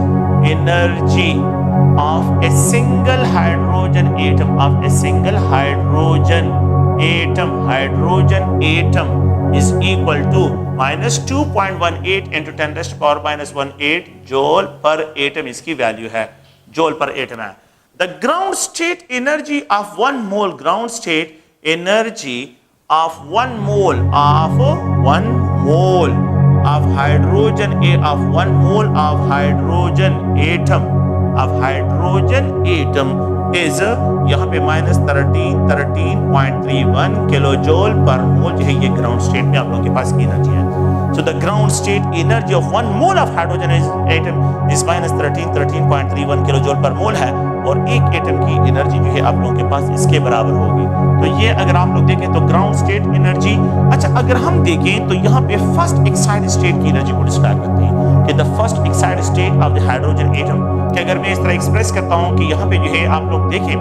[SPEAKER 1] energy of a single hydrogen atom is equal to -2.18 into 10⁻⁻18 joule per atom इसकी value है, joule पर एटम है। The ground state energy of 1 mole, ground state energy of 1 mole of hydrogen atom is यहाँ पे -13.31 kilo joule per mole जो है ये ground state में आप लोगों के पास की एनर्जी है। So the ground state energy of 1 mole of hydrogen atom is -13.31 kilo joule per mole है, और एक एटम की एनर्जी जो है आप लोगों के पास इसके बराबर होगी। तो ये अगर आप लोग देखें तो ग्राउंड स्टेट एनर्जी। अच्छा, अगर हम देखें तो यहाँ पे फर्स्ट एक्साइटेड स्टेट की एनर्जी को डिस्क्राइब करते हैं कि the first excited state of the hydrogen atom, कि अगर मैं इस तरह एक्सप्रेस करता हूँ कि यहाँ पे जो है आप लोग देखें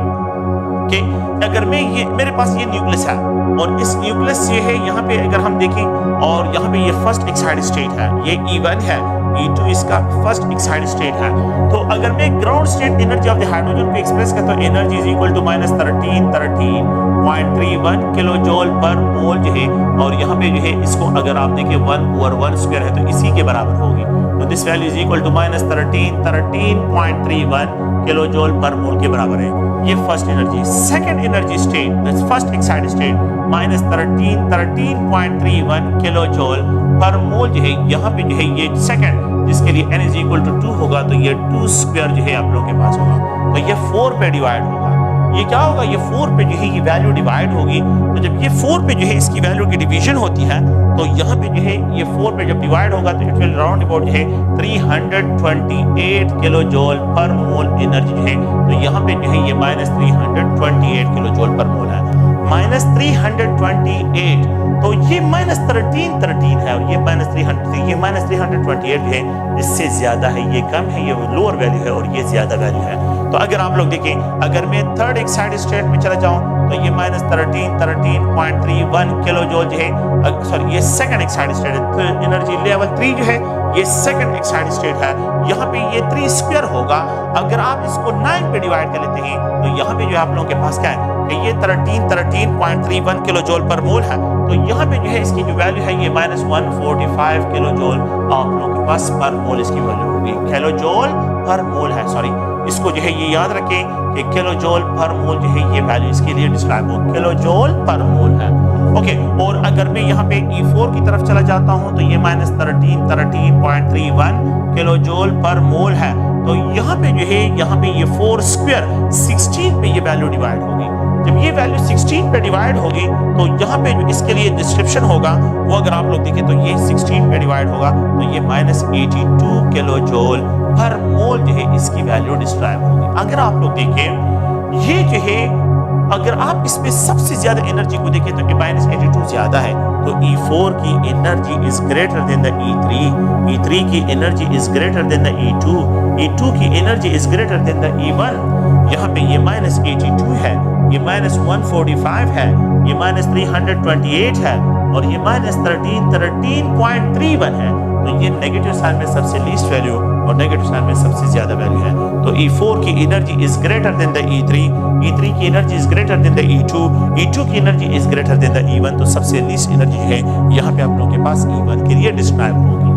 [SPEAKER 1] कि अगर मैं ये मेरे पास ये न्यूक्लियस है और इस न्यूक्लियस ये है यहाँ पे अगर हम देखें और यहाँ पे ये फर्स्ट एक्साइटेड स्टेट है, ये E1 है, E2 इसका फर्स्ट एक्साइटेड स्टेट है। तो अगर मैं ground state energy of the hydrogen को एक्सप्रेस करता हूँ energy is equal to -13.31 kilo joule per mole जो है, और यहाँ पे जो है इसको अगर आप देखें 1/1² है तो इसी के बराबर होगी। तो this value is equal to -13.31 kilo joule per mole के बराबर है। ये first energy. Second energy state, that's first excited state -13.31 kilo joule per mole जो है यहाँ पे जो है ये सेकंड, जिसके लिए n इज इक्वल टू 2 होगा तो ये 2² जो है आप लोगों के पास होगा, तो ये 4 पे डिवाइड होगा। ये क्या होगा, ये 4 पे जो है ये वैल्यू डिवाइड होगी। तो जब ये 4 पे जो है इसकी वैल्यू की डिवीजन होती है तो यहाँ पे जो है ये 4 पे जब डिवाइड होगा तो इट विल राउंड अबाउट जो है 328 किलो जूल पर मोल एनर्जी जो है, तो यहाँ पे जो है ये -328 किलो जूल पर मोल है। -328 तो ये -13 है और ये -328 है, इससे ज्यादा है, ये कम है, ये लोअर वैल्यू है और ये ज्यादा वैल्यू है। तो अगर आप लोग देखें, अगर मैं थर्ड एक्साइटेड स्टेट में चला जाऊं तो ये -13.31 किलो जूल जो है, सॉरी ये सेकंड एक्साइटेड स्टेट है, एनर्जी लेवल 3 जो है ये सेकंड एक्साइटेड स्टेट है, यहाँ पे ये 3² होगा। अगर आप इसको 9 पे डिवाइड कर लेते हैं तो यहाँ पे जो है आप लोगों के पास क्या है कि ये 13.31 किलो जूल पर मोल है, तो यहाँ पे जो है इसकी जो वैल्यू है ये -145 किलो जूल आप लोगों के पास पर मोल इसकी वैल्यू होगी। किलो जूल पर मोल है, सॉरी इसको जो है ये याद रखें कि किलो जूल पर मोल जो है ये वैल्यू इसके लिए डिस्क्राइब हो, किलो जूल पर मोल है। ओके, और अगर मैं यहाँ पे E4 की तरफ चला जाता हूँ तो ये -13.31 किलो जूल पर मोल है, तो यहाँ पे जो है यहाँ पे ये 4² 16 पे ये वैल्यू डिवाइड होगी। जब ये वैल्यू 16 पे डिवाइड होगी तो यहाँ पे जो इसके लिए डिस्क्रिप्शन होगा वो अगर आप लोग देखें तो ये 16 पे डिवाइड होगा तो ये -82 किलो जूल पर मोल जो है इसकी वैल्यू डिस्क्राइब होगी। अगर आप लोग देखें ये जो है, अगर आप इसमें सबसे ज्यादा एनर्जी को देखें तो -82 ज्यादा है, तो E4 की energy is greater than the E3, E3 की energy is greater than the E2, E2 की energy is greater than the E1। यहाँ पे ये -82 है, ये -145 है, ये -328 है और ये -13.31 है, तो ये नेगेटिव साइन में सबसे लीस्ट वैल्यू और नेगेटिव साइन में सबसे ज्यादा वैल्यू है। तो E4 की energy is greater than the E3, E3 की energy is greater than the E2, E2 की energy is greater than the E1। तो सबसे लीस्ट एनर्जी जो है यहाँ पे आप लोगों के पास E1 के लिए डिस्क्राइब होगी।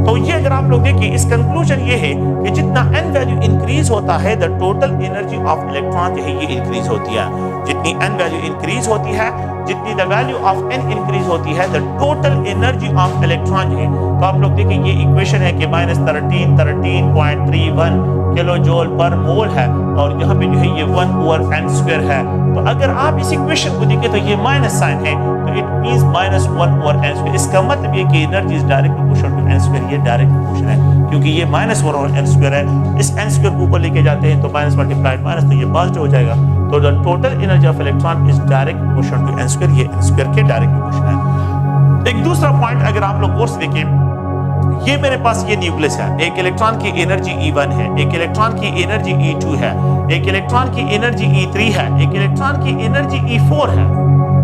[SPEAKER 1] तो ये अगर आप लोग देखिए, इस कंक्लूजन ये है कि जितना n वैल्यू इंक्रीज होता है the total energy of electron जो है ये इंक्रीज होती है। जितनी n वैल्यू इंक्रीज होती है, जितनी the value of n increase होती है the total energy of electron जो है। तो आप लोग देखिए ये इक्वेशन है कि -13.31 किलो जूल पर मोल है और यहाँ पे जो है ये 1/n² है। तो अगर आप इस इक्वेशन को देखें तो ये माइनस साइन है, तो इट मींस -1/n²। इसका मतलब ये कि energy is direct proportional to n²। ये डायरेक्ट प्रोपोर्शन है क्योंकि ये -1/n² है। इस n² को ऊपर लेके जाते हैं तो माइनस मल्टीप्लाइड माइनस, तो ये पॉजिटिव हो जाएगा। तो the total energy of electron is direct proportional to n²। ये n² के डायरेक्ट प्रोपोर्शन है। एक दूसरा पॉइंट अगर आप लोग और देखें, ये मेरे पास ये न्यूक्लियस है, एक इलेक्ट्रॉन की एनर्जी E1 है, एक इलेक्ट्रॉन की एनर्जी E2 है, एक इलेक्ट्रॉन की एनर्जी E3 है, एक इलेक्ट्रॉन की एनर्जी E4 है।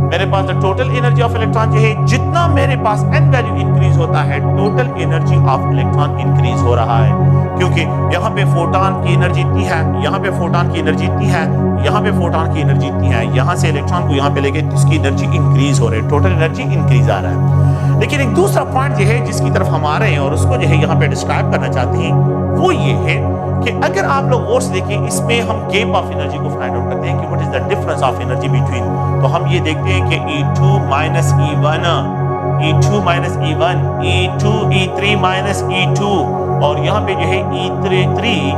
[SPEAKER 1] मेरे पास the total energy of electron जो है, जितना मेरे पास n वैल्यू इंक्रीज होता है total energy of electron increase हो रहा है। क्योंकि यहाँ पे फोटॉन की एनर्जी इतनी है, यहाँ पे फोटॉन की एनर्जी इतनी है, यहाँ पे फोटॉन की एनर्जी इतनी है, यहाँ से इलेक्ट्रॉन को यहाँ पे लेके इसकी एनर्जी इंक्रीज हो रही है, टोटल एनर्जी इंक्रीज आ रहा है। लेकिन एक दूसरा पॉइंट जो है जिसकी तरफ हम आ रहे हैं और उसको जो है यहाँ पे डिस्क्राइब करना चाहते हैं, वो ये है कि अगर आप लोग और देखें, इसमें हम गैप ऑफ एनर्जी को फाइंड आउट करते हैं कि what is the difference of energy between. तो हम ये देखते हैं कि E2 minus E1, E2 minus E1, E2 E3 minus E2, और यहाँ पे जो है E3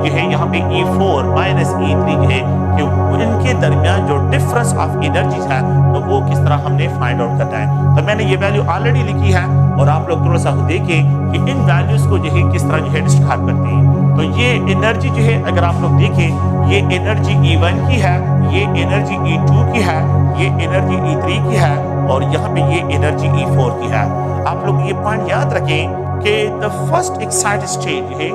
[SPEAKER 1] जो है यहाँ पे E4 माइनस E3 जो है, कि इनके दरमियान जो डिफरेंस ऑफ एनर्जी है तो वो किस तरह हमने फाइंड आउट करना है। तो मैंने ये वैल्यू ऑलरेडी लिखी है और आप लोग थोड़ा सा देखें कि इन वैल्यूज को जो है किस तरह जो है डिस्क्राइब करते हैं। तो ये एनर्जी जो है अगर आप लोग देखें, ये एनर्जी E1 की है, ये एनर्जी E2 की है, ये एनर्जी E3 की है और यहाँ पे ये एनर्जी E4 की है। आप लोग ये पॉइंट याद रखें कि द फर्स्ट एक्साइटेड स्टेट है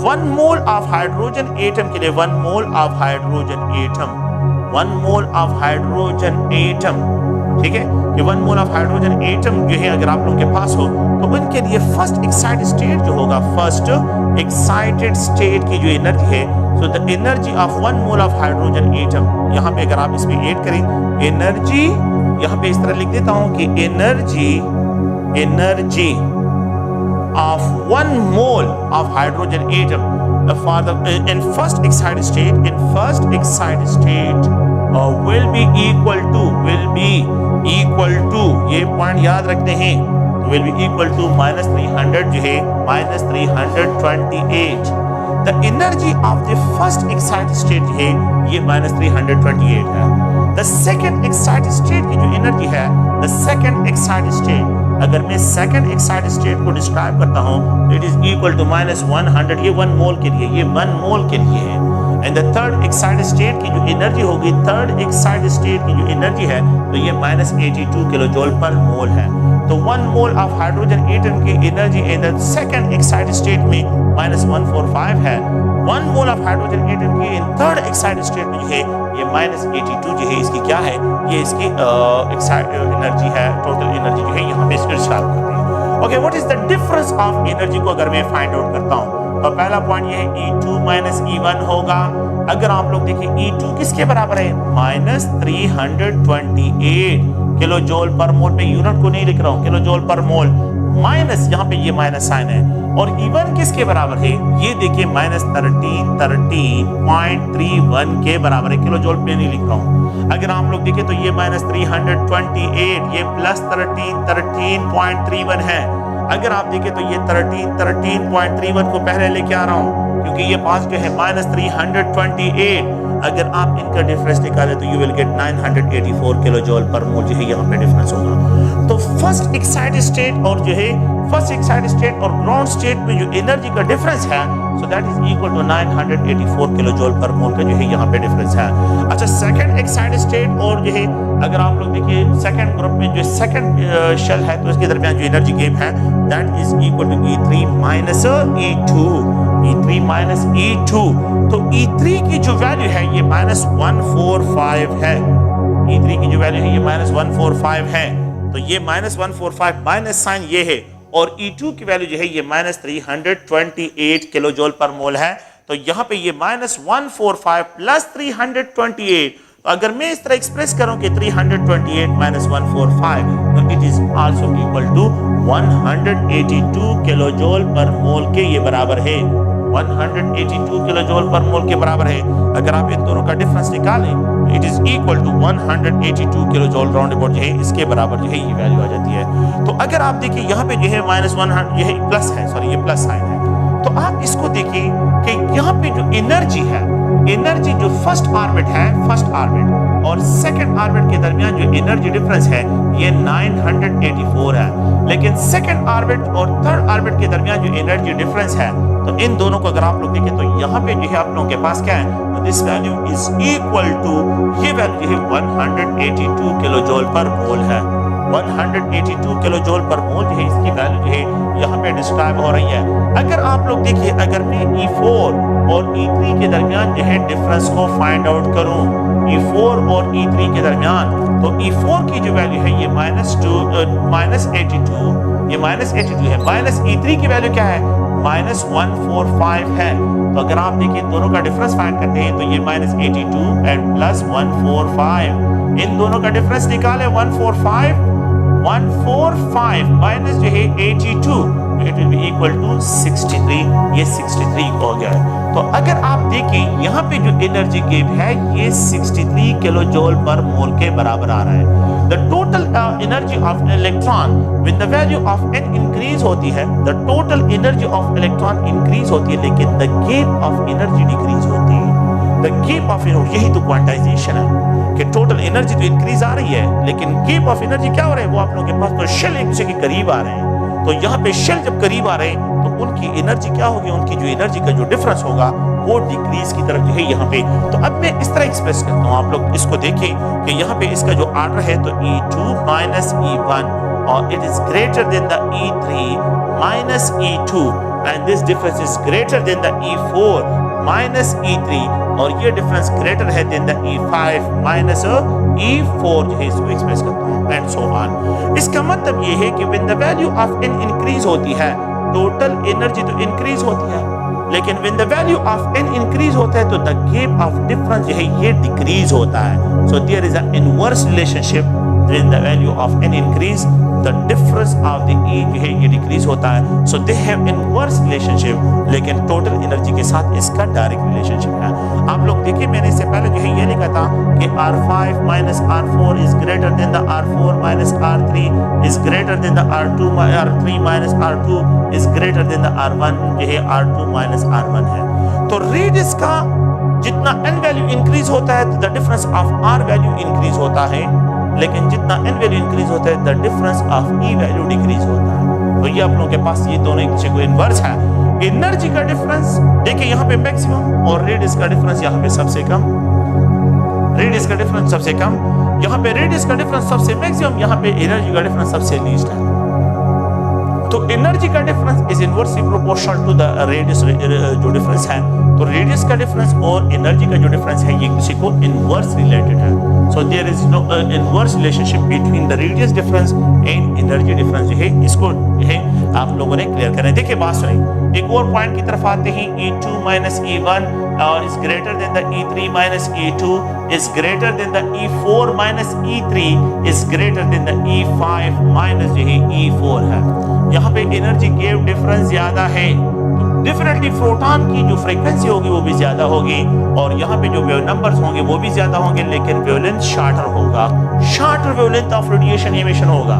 [SPEAKER 1] 1 मोल ऑफ हाइड्रोजन एटम के लिए 1 mole of hydrogen atom, 1 mole of hydrogen atom, ठीक है, कि 1 मोल ऑफ हाइड्रोजन एटम जो है अगर आप लोगों के पास हो तो उनके लिए फर्स्ट एक्साइटेड स्टेट जो होगा, फर्स्ट एक्साइटेड स्टेट की जो एनर्जी है, so the energy of 1 mole of hydrogen atom, यहाँ पे अगर आप इसमें ऐड करें एनर्जी, यहाँ पे इस तरह लिख देता हूं कि energy of 1 mole of hydrogen atom for the in first excited state will be equal to ये पॉइंट याद रखते हैं, will be equal to -300 जो है -328। The energy of the first excited state जो है ये -328 है। The second excited state की जो एनर्जी है, the second excited state, अगर मैं सेकंड एक्साइटेड स्टेट को डिस्क्राइब करता हूं, इट इज इक्वल टू -100, ये 1 मोल के लिए, ये 1 मोल के लिए है। And the third excited state की जो एनर्जी होगी, थर्ड एक्साइटेड स्टेट की जो एनर्जी है तो ये -82 किलो जूल पर मोल है। तो 1 मोल ऑफ हाइड्रोजन एटम की energy in the second excited state में -145 है। 1 मोल ऑफ हाइड्रोजन एटम की इन थर्ड एक्साइटेड स्टेट में जो है ये -82 जो है इसकी क्या है, ये इसकी एनर्जी है, टोटल एनर्जी जो है यहाँ पे इसको डिस्क्राइब करते हैं। Okay, what is the difference of energy को अगर मैं फाइंड आउट करता हूँ तो पहला पॉइंट ये है E2 माइनस E1 होगा। अगर आप लोग देखिए E2 किसके बराबर है, -328 किलो जूल पर मोल, पे यूनिट को नहीं लिख रहा हूँ, किलो जूल पर मोल, माइनस यहाँ पे ये माइनस साइन है। और E1 किसके बराबर है, ये देखिए -13.31 के बराबर है, किलो जूल पे नहीं लिख रहा हूँ। अगर आप लोग देखें तो ये -328, ये +13.31 है। अगर आप देखें तो ये 13.31 को पहले लेके आ रहा हूँ क्योंकि ये पॉजिटिव है, -328। अगर आप इनका डिफरेंस निकालें तो you will get 984 kilo joule per mole जो है यहाँ पे डिफरेंस होगा। तो फर्स्ट एक्साइटेड स्टेट और जो है फर्स्ट एक्साइटेड स्टेट और ग्राउंड स्टेट में जो एनर्जी का डिफरेंस है, so that is equal to 984 kilo joule per mole का जो है यहाँ पे डिफरेंस है। अच्छा, सेकंड एक्साइटेड स्टेट और जो है अगर आप लोग देखिए सेकंड ग्रुप में जो सेकंड शेल है तो इसके दरमियान जो एनर्जी गैप है that is equal to E3 minus E2, E3 minus E2। तो E3 की जो वैल्यू है ये -145 है, E3 की जो वैल्यू है ये -145 है। तो ये -145 माइनस साइन ये है और E2 की वैल्यू जो है ये -328 किलो जूल पर मोल है। तो यहाँ पे ये -145 प्लस 328, तो अगर मैं इस तरह एक्सप्रेस करूं कि 328 माइनस 145, तो it is also equal to 182 kilo joule per mole के ये बराबर है, 182 किलो जूल पर मोल के बराबर है। अगर आप इन दोनों का डिफरेंस निकालें तो it is equal to 182 kilo joule round about जो है इसके बराबर जो है ये वैल्यू आ जाती है। तो अगर आप देखिए यहाँ पे जो है -100 ये प्लस है, सॉरी ये प्लस साइन है, तो आप इसको देखिए कि यहाँ पे जो एनर्जी है, एनर्जी जो फर्स्ट ऑर्बिट है, फर्स्ट ऑर्बिट और सेकंड ऑर्बिट के दरमियान जो एनर्जी डिफरेंस है ये 984 है, लेकिन सेकंड ऑर्बिट और थर्ड ऑर्बिट के दरमियान जो एनर्जी डिफरेंस है, तो इन दोनों को अगर आप लोग देखें तो यहाँ पे जो है आप लोगों के पास क्या है, तो this value is equal to, ये वैल्यू है 182 किलो जूल पर मोल है, 182 किलो जूल पर मोल जो है इसकी वैल्यू जो है यहाँ पे डिस्क्राइब हो रही है। अगर आप लोग देखिए, अगर मैं E4 और E3 के दरमियान जो है डिफरेंस को फाइंड आउट करूं, E4 और E3 के दरमियान, तो E4 की जो वैल्यू है ये -82, ये -82 है, माइनस E3 की वैल्यू क्या है, -145 है। तो अगर आप देखिए दोनों का डिफरेंस फाइंड करते हैं तो ये -82 एंड प्लस 145, इन दोनों का डिफरेंस निकाले 145 माइनस जो है 82, it will be equal to 63, ये 63 हो गया है। तो अगर आप देखिए यहाँ पे जो एनर्जी गेप है ये 63 किलो जूल पर मोल के बराबर आ रहा है। The total energy of electron with the value of n increase होती है, the total energy of electron increase होती है, लेकिन the gap of energy decrease होती है। द गेप ऑफ एनर्जी, यही तो क्वांटाइजेशन है कि टोटल एनर्जी तो इंक्रीज आ रही है, लेकिन गेप ऑफ एनर्जी क्या हो रहा है, वो आप लोगों के पास तो शेल एक दूसरे के करीब आ रहे हैं। तो यहाँ पे शेल जब करीब आ रहे हैं तो उनकी एनर्जी क्या होगी, उनकी जो एनर्जी का जो डिफरेंस होगा वो डिक्रीज की तरफ जो है यहाँ पे। तो अब मैं इस तरह एक्सप्रेस करता हूँ, आप लोग इसको देखें कि यहाँ पे इसका जो ऑर्डर है तो E2 माइनस E1 और it is greater than the E3 minus E2 and this difference is greater than the E4 minus E3 और ये डिफरेंस ग्रेटर है then the E5 minus E4 जो है इसको एक्सप्रेस करता हूँ एंड सो ऑन। इसका मतलब ये है कि when the value of n increase होती है टोटल एनर्जी तो इंक्रीज होती है, लेकिन when the value of n increase होता है तो द गेप ऑफ डिफरेंस जो है ये डिक्रीज होता है। So there is an inverse relationship, when the value of n increase the difference of the E जो है ये डिक्रीज होता है। सो दे हैव इनवर्स रिलेशनशिप, लेकिन टोटल एनर्जी के साथ इसका डायरेक्ट रिलेशनशिप है। आप लोग देखिए मैंने इससे पहले जो है ये लिखा था कि R5 minus R4 is greater than the R4 minus R3 is greater than the R3 minus R2 is greater than the R1 जो है R2 माइनस R1 है। तो रेडियस का जितना n वैल्यू इंक्रीज होता है तो the difference of R value increase होता है, लेकिन जितना n वैल्यू इंक्रीज होता है the difference of E value decrease होता है। तो ये आप लोगों के पास ये दोनों एक दूसरे को इनवर्स है। एनर्जी का डिफरेंस देखिए यहाँ पे मैक्सिमम और रेडियस का डिफरेंस यहाँ पे सबसे कम, रेडियस का डिफरेंस सबसे कम, यहाँ पे रेडियस का डिफरेंस सबसे मैक्सिमम, यहाँ पे एनर्जी का डिफरेंस सबसे लीस्ट है। तो एनर्जी का difference is inversely proportional to the radius जो डिफरेंस है। तो रेडियस का डिफरेंस और एनर्जी का जो डिफरेंस है ये किसी को इनवर्स रिलेटेड है। So there is no inverse relationship between the radius difference and energy difference जो है इसको है आप लोगों ने क्लियर करना है। देखिए बात सुनिए, एक और पॉइंट की तरफ आते हैं, E2 माइनस E1 और is greater than the E3 minus E2 is greater than the E4 minus E3 is greater than the E5 minus जो है E4 है। यहाँ पे एनर्जी गेप डिफरेंस ज्यादा है, डेफिनेटली प्रोटॉन की जो फ्रीक्वेंसी होगी वो भी ज्यादा होगी और यहाँ पे जो वेव नंबर्स होंगे वो भी ज्यादा होंगे, लेकिन वेवलेंथ शॉर्टर होगा, shorter wavelength of radiation emission होगा।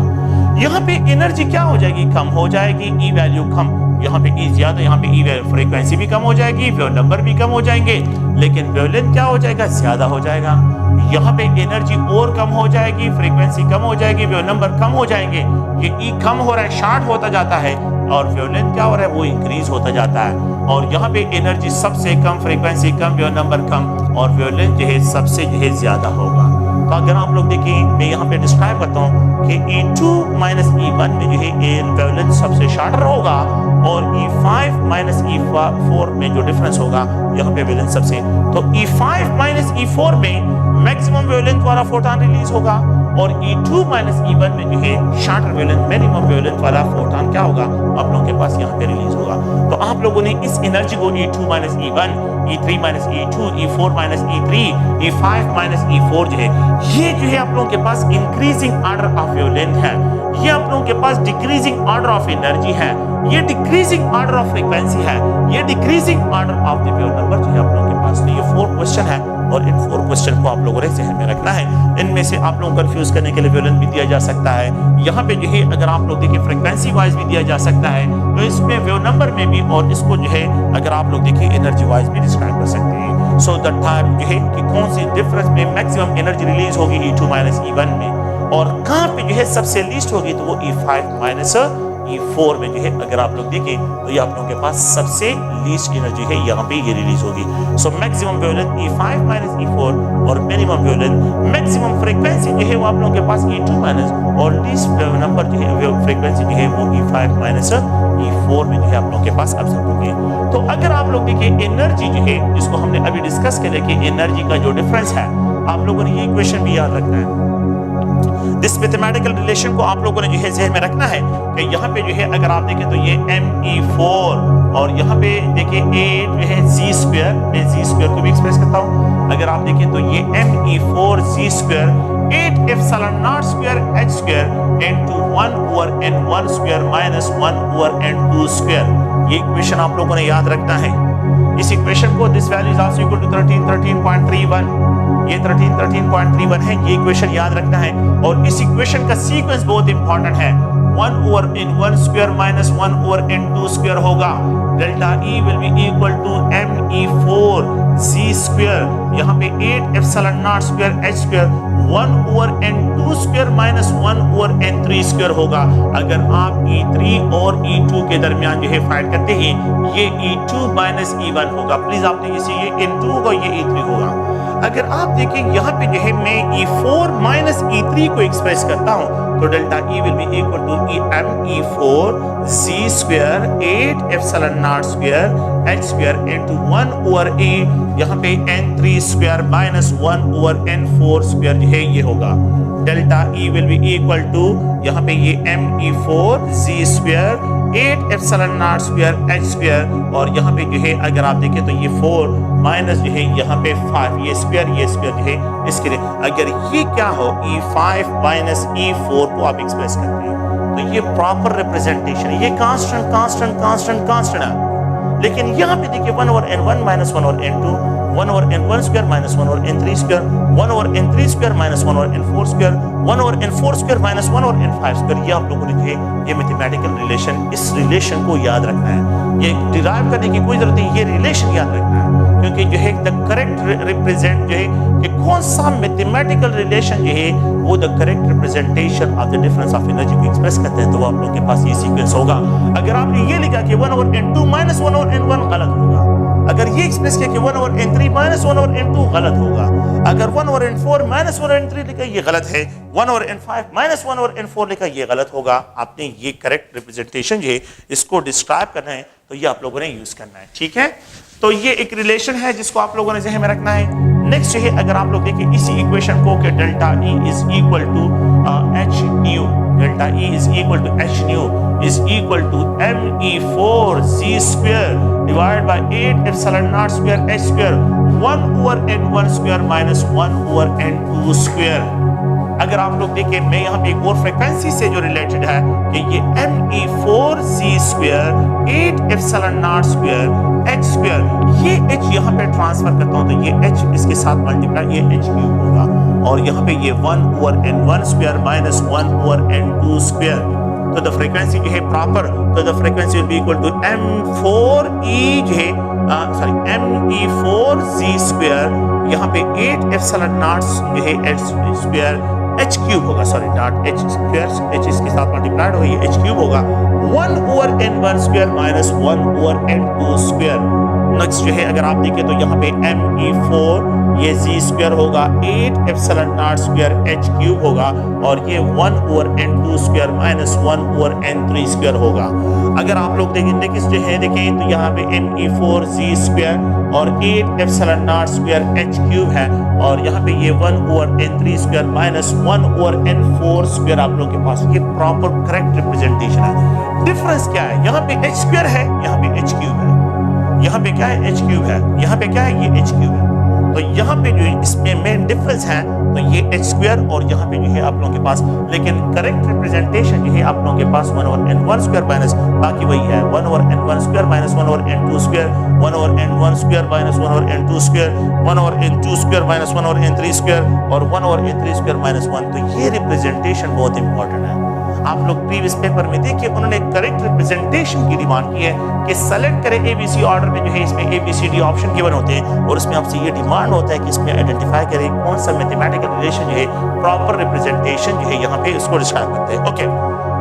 [SPEAKER 1] यहाँ पे एनर्जी क्या हो जाएगी, कम हो जाएगी, ई वैल्यू कम, यहाँ पे ई ज्यादा, यहाँ पे ई फ्रीक्वेंसी भी कम हो जाएगी, वेव नंबर भी कम हो जाएंगे, लेकिन वेवलेंथ क्या हो जाएगा, ज्यादा हो जाएगा। यहाँ पे एनर्जी और कम हो जाएगी, फ्रीक्वेंसी कम हो जाएगी, वेव नंबर कम हो जाएंगे। ये ई कम हो रहा है, शॉर्ट होता जाता है और वेवलेंथ क्या हो रहा है, वो इंक्रीज होता जाता है। और यहाँ पे एनर्जी सबसे कम, फ्रीक्वेंसी कम, वेव नंबर कम और वेवलेंथ जो है सबसे जो है ज्यादा होगा। तो अगर आप लोग देखिए मैं यहाँ पे डिस्क्राइब करता हूँ कि E2 माइनस E1 में जो है वेवलेंथ सबसे शॉर्टर होगा और E5 माइनस E4 में जो डिफरेंस होगा यहाँ पे वेवलेंथ सबसे, तो E5 माइनस E4 में मैक्सिमम वेवलेंथ वाला फोटॉन रिलीज होगा, और E2 माइनस E1 में जो है शॉर्टर वेवलेंथ मिनिमम वेवलेंथ वाला फोटॉन क्या होगा आप लोगों के पास यहाँ पे रिलीज होगा। तो आप लोगों ने इस एनर्जी को E2 minus E1, E3 minus E2, E4 minus E3, E5 minus E4 जो है ये जो है आप लोगों के पास इंक्रीजिंग ऑर्डर ऑफ वेवलेंथ है, ये आप लोगों के पास डिक्रीजिंग ऑर्डर ऑफ एनर्जी है, ये डिक्रीजिंग ऑर्डर ऑफ फ्रीक्वेंसी है, ये decreasing order of the wave number जो है आप लोगों के पास। तो ये 4 क्वेश्चन है और इन 4 क्वेश्चन को आप लोगों ने ज़हन में रखना है। इनमें से आप लोगों को कंफ्यूज करने के लिए वेवलेंथ भी दिया जा सकता है, यहाँ पे जो है अगर आप लोग देखिए फ्रीक्वेंसी वाइज भी दिया जा सकता है, तो इसमें वेव नंबर में भी, और इसको जो है अगर आप लोग देखिए एनर्जी वाइज भी डिस्क्राइब कर सकते हैं। सो द टाइम जो है कि कौन सी डिफरेंस में मैक्सिमम एनर्जी रिलीज होगी E2 माइनस E1 में, और कहाँ पे जो है सबसे लीस्ट होगी तो वो E5 माइनस E4 में जो है अगर आप लोग देखें तो ये आप लोगों के पास सबसे लीस्ट एनर्जी है, यहाँ पे ये रिलीज होगी। So maximum wavelength E5 minus E4 और मिनिमम वेवलेंथ मैक्सिमम फ्रीक्वेंसी जो है वो आप लोगों के पास E2 माइनस, और लीस्ट वेव नंबर जो है वेव फ्रीक्वेंसी जो है वो E5 माइनस E4 में जो है आप लोगों के पास ऑब्जर्व होगी। तो अगर आप लोग देखिए एनर्जी जो है जिसको हमने अभी डिस्कस किया कि एनर्जी का जो डिफरेंस है, आप लोगों ने ये इक्वेशन भी याद रखना है। दिस मैथमेटिकल रिलेशन को आप लोगों ने जो है ज़हन में रखना है कि यहाँ पे जो है अगर आप देखें तो ये Me4 और यहाँ पे देखिए 8 जो है Z स्क्वायर, मैं Z स्क्वायर को भी एक्सप्रेस करता हूँ। अगर आप देखें तो ये Me4 Z square 8 epsilon naught square H square into 1 over N1 square minus 1 over N2 square. ये इक्वेशन आप लोगों ने याद रखना है। इस इक्वेशन को this value is also equal to 13.31, ये 13.31 है, ये इक्वेशन याद रखना है। और इस इक्वेशन का सीक्वेंस बहुत इंपॉर्टेंट है, 1 over N1 square minus 1 over N2 square होगा। Delta E will be equal to Me4 Z square, यहाँ पे 8 epsilon naught square H square 1 over N2 square minus 1 over N3 square होगा। अगर आप E3 और E2 के दरमियान जो है फाइंड करते हैं, ये E2 माइनस E1 होगा। प्लीज आपने ये N2 होगा, ये E3 होगा। अगर आप देखें यहाँ पे जो है मैं E4 माइनस E3 को एक्सप्रेस करता हूँ तो delta E will be equal to Me4 Z square 8 epsilon naught square H square into 1 over E, यहाँ पे N3 square minus 1 over N4 square जो है ये होगा। Delta E will be equal to यहाँ पे ये Me4 Z square 8 epsilon naught square H square, और यहाँ पे जो है अगर आप देखें तो ये 4 माइनस जो है यहाँ पे 5, ये स्क्वायर जो है इसके लिए अगर ये क्या हो E5 माइनस E4 को आप एक्सप्रेस करते हैं तो ये प्रॉपर रिप्रेजेंटेशन है, ये कांस्टेंट है। लेकिन यहाँ पे देखिए 1 over N1 minus 1 over N2, 1 over N1 square minus 1 over N3 square, 1 over N3 square minus 1 over N4 square, 1 over N4 square minus 1 over N5 square. ये आप लोगों ने जो है ये मैथमेटिकल रिलेशन, इस रिलेशन को याद रखना है, ये डिराइव करने की कोई जरूरत नहीं, ये रिलेशन याद रखना है। क्योंकि जो है द करेक्ट रिप्रेजेंट जो है कि कौन सा मैथमेटिकल रिलेशन जो है वो the correct representation of the difference of energy को एक्सप्रेस करते हैं, तो वो आप लोग के पास ये सीक्वेंस होगा। अगर आपने ये लिखा कि 1 over N2 minus 1 over N1 गलत होगा, अगर ये एक्सप्रेस किया कि 1 over N3 minus 1 over N2 गलत होगा, अगर 1 over N4 minus 1 over N3 लिखा ये गलत है, 1 over N5 minus 1 over N4 लिखा ये गलत होगा। आपने ये करेक्ट रिप्रेजेंटेशन जो है इसको डिस्क्राइब करना है तो ये आप लोगों ने यूज करना है, ठीक है। तो ये एक रिलेशन है जिसको आप लोगों ने ज़हन में रखना है। नेक्स्ट है अगर आप लोग देखें इसी इक्वेशन को कि delta E is equal to H nu, delta E is equal to H nu is equal to Me4 Z square divide by 8 epsilon naught square H square 1 over N1 square minus 1 over N2 square. अगर आप लोग देखें मैं यहाँ पे एक और frequency से जो रिलेटेड है कि ये Me4 Z square 8 epsilon naught square H square, ये H यहाँ पे ट्रांसफर करता हूँ तो ये H इसके साथ मल्टीप्लाई ये H क्यूब होगा, और यहाँ पे ये 1 over N1 square minus 1 over N2 square. तो द फ्रीक्वेंसी जो है प्रॉपर, तो the frequency will be equal to M4E जो है Me4 Z स्क्वायर, यहाँ पे 8 एप्सिलॉन नॉट जो है H स्क्वायर H क्यूब होगा, sorry not H square, H इसके साथ मल्टीप्लाइड हो ये H क्यूब होगा, 1 over N1 square minus 1 over N2 square. Next जो है अगर आप देखें तो यहाँ पे me4 ये z स्क्वायर होगा 8 epsilon naught square h cube होगा और ये 1 over n2 square minus 1 over n3 square होगा। अगर आप लोग देखें नेक्स्ट जो है देखें तो यहाँ पे me4 z स्क्वायर और 8 epsilon naught square h cube है और यहाँ पे ये 1 over n3 square minus 1 over n4 square आप लोगों के पास ये प्रॉपर करेक्ट रिप्रेजेंटेशन है। डिफरेंस क्या है, यहाँ पे h स्क्वायर है, यहाँ पे h क्यूब है, यहाँ पे क्या है h क्यूब है, यहाँ पे क्या है ये h क्यूब है। तो यहाँ पे जो इसमें मेन डिफरेंस है तो ये h स्क्वायर और यहाँ पे जो है आप लोगों के पास, लेकिन करेक्ट रिप्रेजेंटेशन जो है आप लोगों के पास 1 ओवर n1 स्क्वायर माइनस बाकी वही है 1 over n1 square minus 1 over n2 square 1 over n1 square minus 1 over n2 square 1 over n2 square minus 1 over n3 square और 1 ओवर n3 स्क्वायर माइनस 1। तो ये रिप्रेजेंटेशन बहुत इंपॉर्टेंट है। आप लोग प्रीवियस पेपर में देखिए उन्होंने करेक्ट रिप्रेजेंटेशन की डिमांड की है कि सेलेक्ट करें एबीसी ऑर्डर में जो है इसमें एबीसीडी ऑप्शन गिवन होते हैं और उसमें आपसे ये डिमांड होता है कि इसमें आइडेंटिफाई करें कौन सा मैथमेटिकल रिलेशन जो है प्रॉपर रिप्रेजेंटेशन जो है यहाँ पे इसको डिस्क्राइब करते हैं। ओके,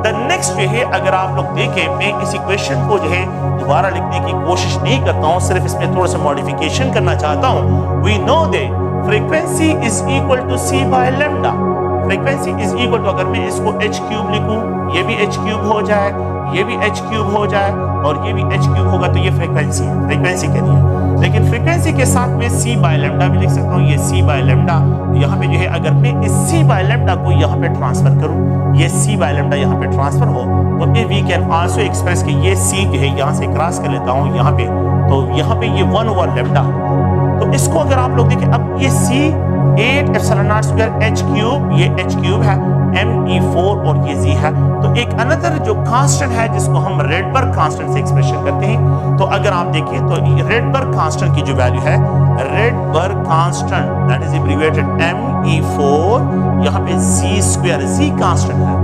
[SPEAKER 1] द नेक्स्ट जो है अगर आप लोग देखें मैं इस इक्वेशन को जो है दोबारा लिखने की कोशिश नहीं करता हूँ, सिर्फ इसमें थोड़ा सा मॉडिफिकेशन करना चाहता हूँ। We know that frequency is equal to c by lambda. Frequency is equal to, अगर मैं इसको h क्यूब लिखूं ये भी h क्यूब हो जाए, ये भी h क्यूब हो जाए और ये भी h क्यूब होगा तो ये फ्रीक्वेंसी है, फ्रीक्वेंसी के लिए। लेकिन फ्रीक्वेंसी के साथ में c बाय लैम्डा भी लिख सकता हूँ, ये c बाय लैम्डा यहाँ पे जो है अगर मैं इस c बाय लैम्डा को यहाँ पे ट्रांसफर करूँ, ये c बाय लैम्डा यहाँ पे ट्रांसफर हो तो वी कैन आल्सो एक्सप्रेस कि ये c जो है यहाँ से क्रॉस कर लेता हूँ यहाँ पे, तो यहाँ पे ये 1 ओवर लैम्डा। तो इसको अगर आप लोग देखें अब ये c 8 epsilon naught square h cube, ये h क्यूब है me4 और ये z है। तो एक अनदर जो कांस्टेंट है जिसको हम रेडबर्ग कांस्टेंट से एक्सप्रेशन करते हैं, तो अगर आप देखें तो रेडबर्ग कांस्टेंट की जो वैल्यू है Rydberg constant that is abbreviated me4, यहाँ पे z स्क्वायर, z कांस्टेंट है,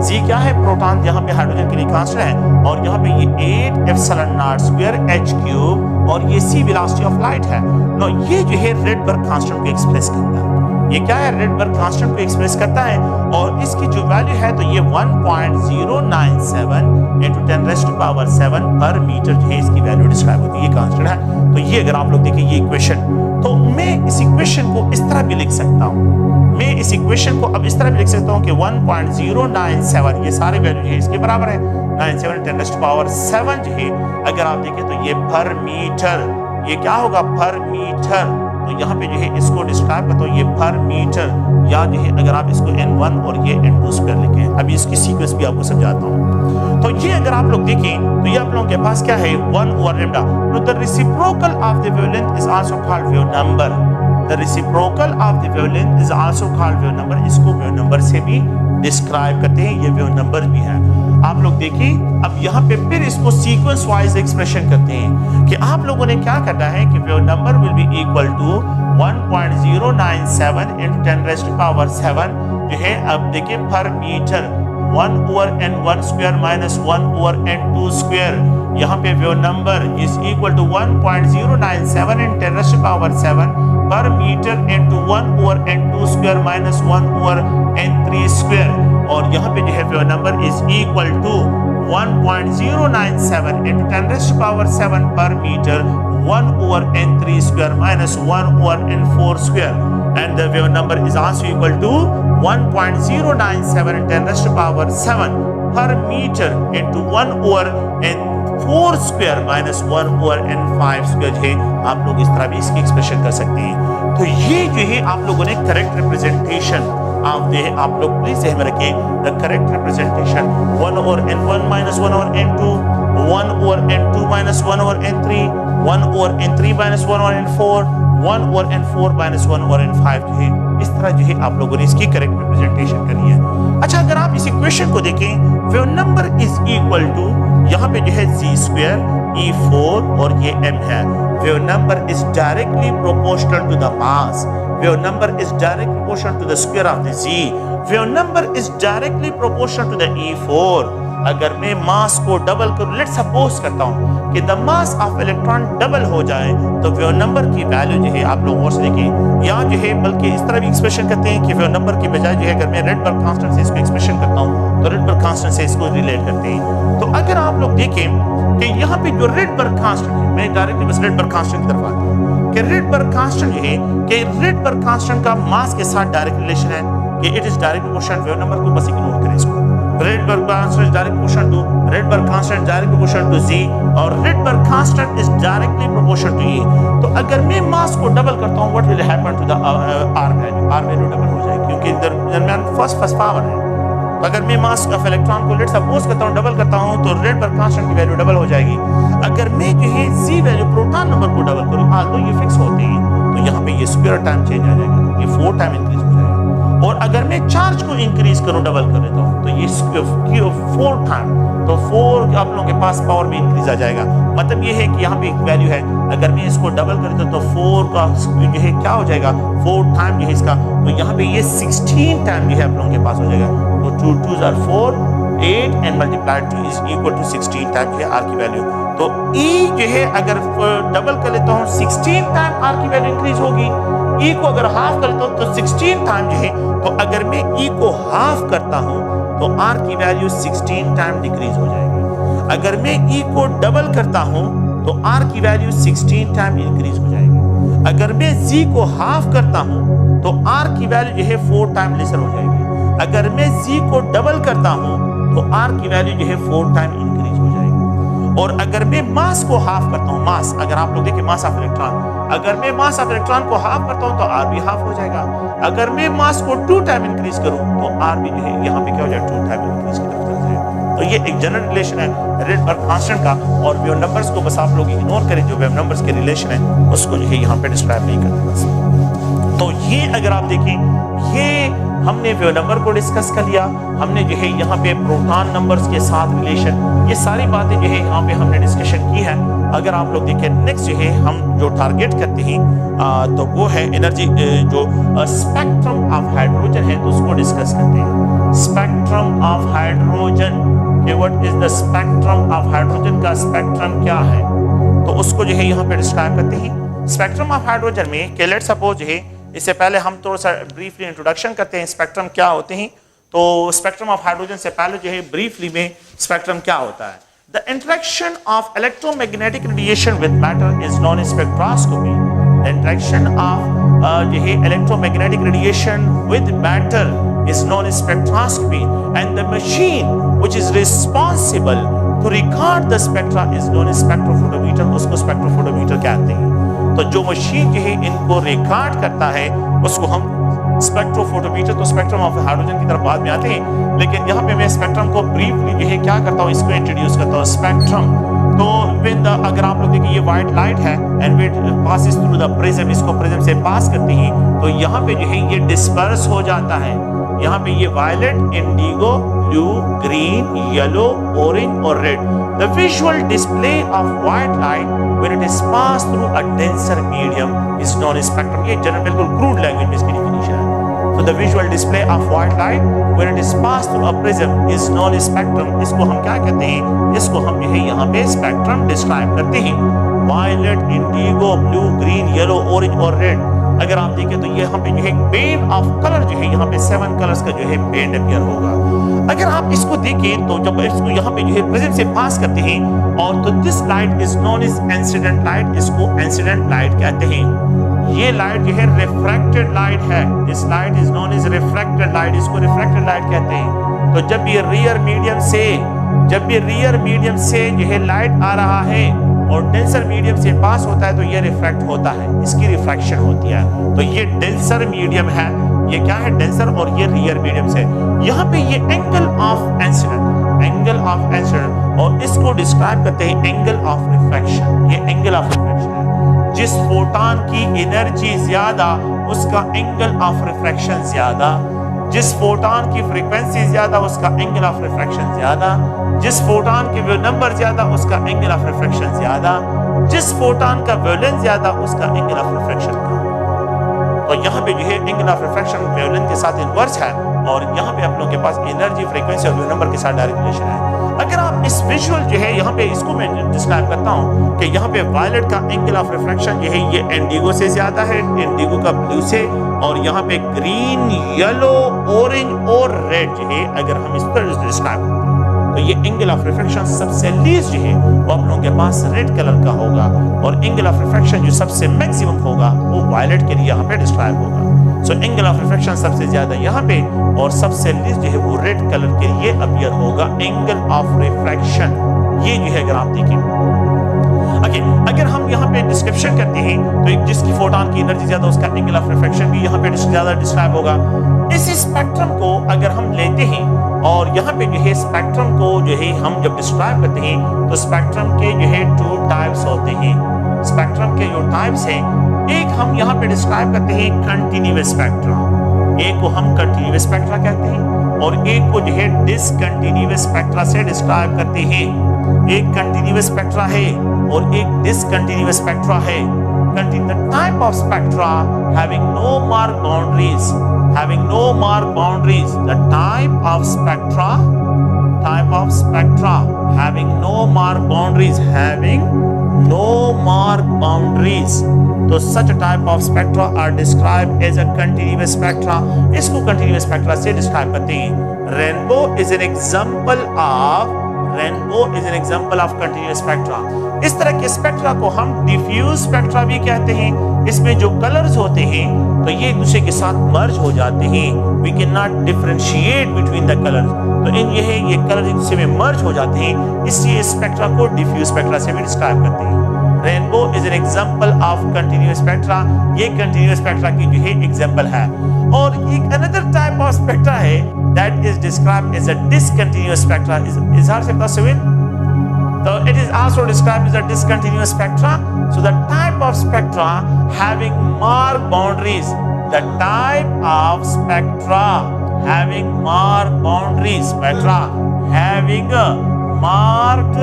[SPEAKER 1] z क्या है प्रोटॉन यहाँ पे हाइड्रोजन के लिए कांस्टेंट है और यहाँ पे ये 8 epsilon naught square h cube और ये c वेलोसिटी ऑफ लाइट है। नो ये जो है रेडबर्ग कांस्टेंट को एक्सप्रेस करता है, ये क्या है रेडबर्ग कांस्टेंट को एक्सप्रेस करता है और इसकी जो वैल्यू है तो ये 1.097 into 10 raised to power 7 पर मीटर जो है इसकी वैल्यू डिस्क्राइब होती है, ये कांस्टेंट है। तो ये अगर आप लोग देखें ये इक्वेशन, तो मैं इस इक्वेशन को इस तरह भी लिख सकता हूँ, मैं इस इक्वेशन को अब इस तरह भी लिख सकता हूँ कि 1.097 ये सारे वैल्यू है इसके बराबर है 97 10 raised to power 7 जो है अगर आप देखें तो ये पर मीटर, ये क्या होगा पर मीटर। तो यहाँ पे जो है इसको डिस्क्राइब करते हो ये पर मीटर, या जो है अगर आप इसको n1 और ये n2 स्क्वायर लिखें, अभी इसकी सीक्वेंस भी आपको समझाता हूँ। तो ये अगर आप लोग देखें तो ये आप लोगों के पास क्या है 1 ओवर लैम्डा। तो the reciprocal of the wavelength is also called wave number, the reciprocal of the wavelength is also called wave number, इसको वेव नंबर से भी डिस्क्राइब करते हैं, ये वेव नंबर भी है। आप लोग देखिए अब यहाँ पे फिर इसको सीक्वेंस वाइज एक्सप्रेशन करते हैं कि आप लोगों ने क्या करना है कि wave number will be equal to 1.097 into 10 raised to power 7 जो है अब देखिए पर metre 1 over n1 square minus 1 over n2 square, यहाँ पे wave number is equal to 1.097 into 10 raised to power 7 पर metre into 1 over n2 square minus 1 over n3 square और यहाँ पे जो है wave number is equal to 1.097 into 10 raised to power 7 पर metre 1 over n3 square minus 1 over n4 square, and the wave number is also equal to 1.097 into 10 raised to power 7 per meter into 1 over n4 square minus 1 over n5 square है। आप लोग इस तरह भी इसकी expression कर सकते हैं। तो ये जो है आप लोगों ने करेक्ट रिप्रेजेंटेशन आप लोग प्लीज ध्यान में रखें, the correct representation 1 over n1 minus 1 over n2, 1 over n2 minus 1 over n3, 1 over n3 minus 1 over n4, 1 over n4 minus 1 over n5 जो है इस तरह जो है आप लोगों ने इसकी करेक्ट रिप्रेजेंटेशन करनी है। अच्छा अगर आप इस इक्वेशन को देखें wave number is equal to यहाँ पे जो है z स्क्वायर e4 और ये m है। Wave number is directly proportional to the mass, wave number is directly proportional to the square of the z, wave number is directly proportional to the e4, अगर मैं मास को double करूं, let suppose करता हूं कि the mass of electron double हो जाए, तो वेव नंबर की वैल्यू जो है आप लोग गौर से देखें, यहाँ जो है बल्कि इस तरह भी एक्सप्रेशन करते हैं कि वेव नंबर की बजाय जो है अगर मैं रेडबर्ग कांस्टेंट से इसको एक्सप्रेशन करता हूँ तो रेडबर्ग कांस्टेंट से इसको रिलेट करते हैं। तो अगर आप लोग देखें कि यहाँ पे जो रेडबर्ग कांस्टेंट है, मैं डायरेक्टली बस रेडबर्ग कांस्टेंट की तरफ आता हूँ कि रेडबर्ग कांस्टेंट जो है कि रेडबर्ग कांस्टेंट का मास के साथ डायरेक्ट रिलेशन है कि it is direct proportional wave number को, बस इग्नोर करें इसको। Rydberg constant is direct proportional to Rydberg constant direct proportional to z और Rydberg constant is directly proportional to E। तो अगर मैं मास को डबल करता हूँ, what will happen to the R value? R value double हो जाएगी क्योंकि दरमियान फर्स्ट पावर है। तो अगर मैं मास ऑफ इलेक्ट्रॉन को लेट सपोज करता हूँ डबल करता हूँ तो Rydberg constant की वैल्यू डबल हो जाएगी। अगर मैं जो है z वैल्यू प्रोटॉन नंबर को डबल करूँ, तो ये फिक्स होते हैं, तो यहाँ पे ये स्क्वायर टाइम चेंज आ जाएगा, ये 4 टाइम इंक्रीज हो जाएगा। और अगर मैं चार्ज को इंक्रीज करूं, डबल कर देता हूं, तो ये 4 टाइम, तो 4 आप लोगों के पास पावर में इंक्रीज आ जाएगा। मतलब ये है कि यहाँ पे एक वैल्यू है, अगर मैं इसको डबल कर देता तो 4 का जो है क्या हो जाएगा, 4 टाइम जो है इसका, तो यहाँ पे ये 16 टाइम जो है आप लोगों के पास हो जाएगा। तो 2 2s are 4, 8 and multiplied 2 is equal to 16 time है आर की वैल्यू। तो E जो है अगर डबल कर लेता हूँ 16 टाइम आर की वैल्यू इंक्रीज होगी। E को अगर हाफ कर लेता हूँ तो 16 टाइम जो है, तो अगर मैं E को हाफ करता हूँ तो R की वैल्यू 16 टाइम डिक्रीज हो जाएगी। अगर मैं E को डबल करता हूँ तो R की वैल्यू 16 टाइम इंक्रीज हो जाएगी। अगर मैं Z को हाफ करता हूँ तो R की वैल्यू जो है 4 टाइम लेसर हो जाएगी। अगर मैं Z को डबल करता हूँ तो R की वैल्यू जो है 4 टाइम इंक्रीज हो जाएगी। और अगर मैं मास को हाफ करता हूँ, मास अगर आप लोग देखें मास ऑफ इलेक्ट्रॉन, अगर मैं मास ऑफ इलेक्ट्रॉन को हाफ करता हूँ तो R भी हाफ हो जाएगा। अगर मैं मास को 2 टाइम इंक्रीज करूँ तो R भी जो है यहाँ पे क्या हो जाएगा, 2 टाइम इंक्रीज की तरफ चला जाएगा। तो ये एक जनरल रिलेशन है रेडबर्ग कांस्टेंट का, और वेव नंबर्स को बस आप लोग इग्नोर करें, जो वेव नंबर्स के रिलेशन है उसको जो है यहाँ पे डिस्क्राइब नहीं करते बस। तो ये अगर आप देखें, ये हमने वेव नंबर को डिस्कस कर लिया, हमने जो है यहाँ पे प्रोटॉन नंबर्स के साथ रिलेशन, ये सारी बातें जो है यहाँ पे हमने डिस्कशन की है। अगर आप लोग देखें नेक्स्ट जो है हम जो टारगेट करते हैं तो वो है एनर्जी, जो स्पेक्ट्रम ऑफ हाइड्रोजन है, तो उसको डिस्कस करते हैं। Spectrum of hydrogen, what is the spectrum of hydrogen, का स्पेक्ट्रम क्या है, तो उसको जो है यहाँ पे डिस्क्राइब करते हैं। स्पेक्ट्रम ऑफ हाइड्रोजन में लेट सपोज जो है, इससे पहले हम थोड़ा सा ब्रीफली इंट्रोडक्शन करते हैं स्पेक्ट्रम क्या होते हैं। तो स्पेक्ट्रम ऑफ हाइड्रोजन से पहले जो है ब्रीफली में स्पेक्ट्रम क्या होता है। The interaction of electromagnetic radiation with matter is known as spectroscopy. The interaction of जो है electromagnetic radiation with matter is known as spectroscopy and the machine which is responsible to record the spectra is known as spectrophotometer, उसको spectrophotometer कहते हैं। तो जो machine जो है इनको रिकॉर्ड करता है उसको हम स्पेक्ट्रोफोटोमीटर, तो स्पेक्ट्रम ऑफ हाइड्रोजन की तरफ बाद में आते हैं, लेकिन यहाँ पे मैं स्पेक्ट्रम को ब्रीफली जो है क्या करता हूँ, इसको इंट्रोड्यूस करता हूँ। स्पेक्ट्रम तो अगर आप लोग देखिए ये व्हाइट लाइट है and it passes through the prism, इसको प्रिज्म से पास करती है, तो यहाँ पे जो है ये डिस्पर्स हो जाता है। यहाँ पे ये violet, indigo, blue, green, yellow, orange और red. The visual display of white light when it is passed through a denser medium is known as spectrum। ये जनरल बिल्कुल क्रूड लैंग्वेज में इसकी डेफिनेशन है। So the visual display of white light when it is passed through a prism is known as spectrum। इसको हम क्या कहते हैं, इसको हम जो है यहाँ पे स्पेक्ट्रम डिस्क्राइब करते हैं। Violet, indigo, blue, green, yellow, orange और रेड। अगर आप देखें तो ये यहाँ पे जो है बेंड ऑफ कलर जो है यहाँ पे 7 कलर्स का जो है बेंड अपीयर होगा। अगर आप इसको देखें तो जब इसको यहाँ पे जो है प्रिज्म से पास करते हैं और तो this light is known as incident light, इसको इंसिडेंट लाइट कहते हैं। ये लाइट जो है रिफ्रैक्टेड लाइट है, this light is known as refracted light, इसको रिफ्रैक्टेड लाइट कहते हैं। तो जब ये रियर मीडियम से जो है लाइट आ रहा है और डेंसर मीडियम से पास होता है तो ये रिफ्रैक्ट होता है, इसकी रिफ्रैक्शन होती है। तो ये डेंसर मीडियम है, ये क्या है, डेंसर, और ये रियर मीडियम से। यहाँ पे ये एंगल ऑफ इंसिडेंट, और इसको डिस्क्राइब करते हैं एंगल ऑफ रिफ्रैक्शन। ये एंगल ऑफ रिफ्रैक्शन है, जिस फोटॉन की एनर्जी ज्यादा उसका एंगल ऑफ रिफ्रैक्शन ज्यादा, जिस फोटॉन की फ्रीक्वेंसी ज्यादा उसका एंगल ऑफ रिफ्रैक्शन ज्यादा, जिस फोटॉन की वेव नंबर ज्यादा उसका एंगल ऑफ रिफ्रैक्शन ज्यादा, जिस फोटॉन का वेवलेंथ ज्यादा उसका एंगल ऑफ रिफ्रैक्शन कम। तो यहाँ पे जो है एंगल ऑफ रिफ्रैक्शन वेवलेंथ के साथ इनवर्स है, और यहाँ पे आप लोगों के पास एनर्जी, फ्रीक्वेंसी और नंबर के साथ डायरेक्ट रिलेशन है। अगर आप इस विजुअल जो है यहाँ पे इसको मैं डिस्क्राइब करता हूँ कि यहाँ पे वायलेट का एंगल ऑफ रिफ्रैक्शन जो है ये इंडिगो से ज्यादा है, इंडिगो का ब्लू से, और यहाँ पे ग्रीन, येलो, ऑरेंज और रेड जो है अगर हम इस पर डिस्क्राइब करते हैं तो ये एंगल ऑफ रिफ्रैक्शन सबसे लीस्ट जो है वो आप लोगों के पास रेड कलर का होगा, और एंगल ऑफ रिफ्रैक्शन जो सबसे मैक्सिमम होगा वो वायलेट के लिए यहाँ पे डिस्क्राइब होगा। सो एंगल ऑफ रिफ्रैक्शन सबसे ज्यादा यहाँ पे और सबसे लीस्ट जो है वो रेड कलर के लिए अपीयर होगा, एंगल ऑफ रिफ्रैक्शन। ये जो है अगर आप देखें, अगर हम यहाँ पे डिस्क्रिप्शन करते हैं तो एक जिसकी फोटोन की एनर्जी ज्यादा उसका एंगल ऑफ रिफ्रैक्शन भी यहाँ पे ज्यादा डिस्क्राइब होगा। इस स्पेक्ट्रम को अगर हम लेते हैं और यहाँ पे जो है स्पेक्ट्रम को जो है हम जब डिस्क्राइब करते हैं तो स्पेक्ट्रम के जो है 2 टाइप्स होते हैं। स्पेक्ट्रम के जो टाइप्स हैं, एक हम यहाँ पे डिस्क्राइब करते हैं कंटिन्यूअस स्पेक्ट्रा, एक को हम कंटिन्यूअस स्पेक्ट्रा कहते हैं और एक को जो है डिसकंटिन्यूअस स्पेक्ट्रा से डिस्क्राइब करते हैं। एक कंटिन्यूअस स्पेक्ट्रा है और एक डिसकंटिन्यूअस स्पेक्ट्रा है। The type of spectra having no marked boundaries, the type of spectra having no marked boundaries, तो such a type of spectra are described as a continuous spectra। इसको continuous spectra से describe करते हैं। Rainbow is an example of continuous spectra। इस तरह के spectra को हम डिफ्यूज स्पेक्ट्रा भी कहते हैं। इसमें जो कलर्स होते हैं तो ये एक दूसरे के साथ मर्ज हो जाते हैं। We can not differentiate between the colours, तो ये कलर एक दूसरे में मर्ज हो जाते हैं, इसलिए स्पेक्ट्रा को डिफ्यूज स्पेक्ट्रा से भी डिस्क्राइब करते हैं। Rainbow is an example of continuous spectra, ये कंटिन्यूअस स्पेक्ट्रा की जो है एग्जांपल है। और एक अनदर टाइप ऑफ स्पेक्ट्रा है that is described as a discontinuous spectra। इजहार से तस्वीर, so it is also described as a discontinuous spectra। So the type of spectra having marked boundaries, the type of spectra having marked boundaries, spectra having marked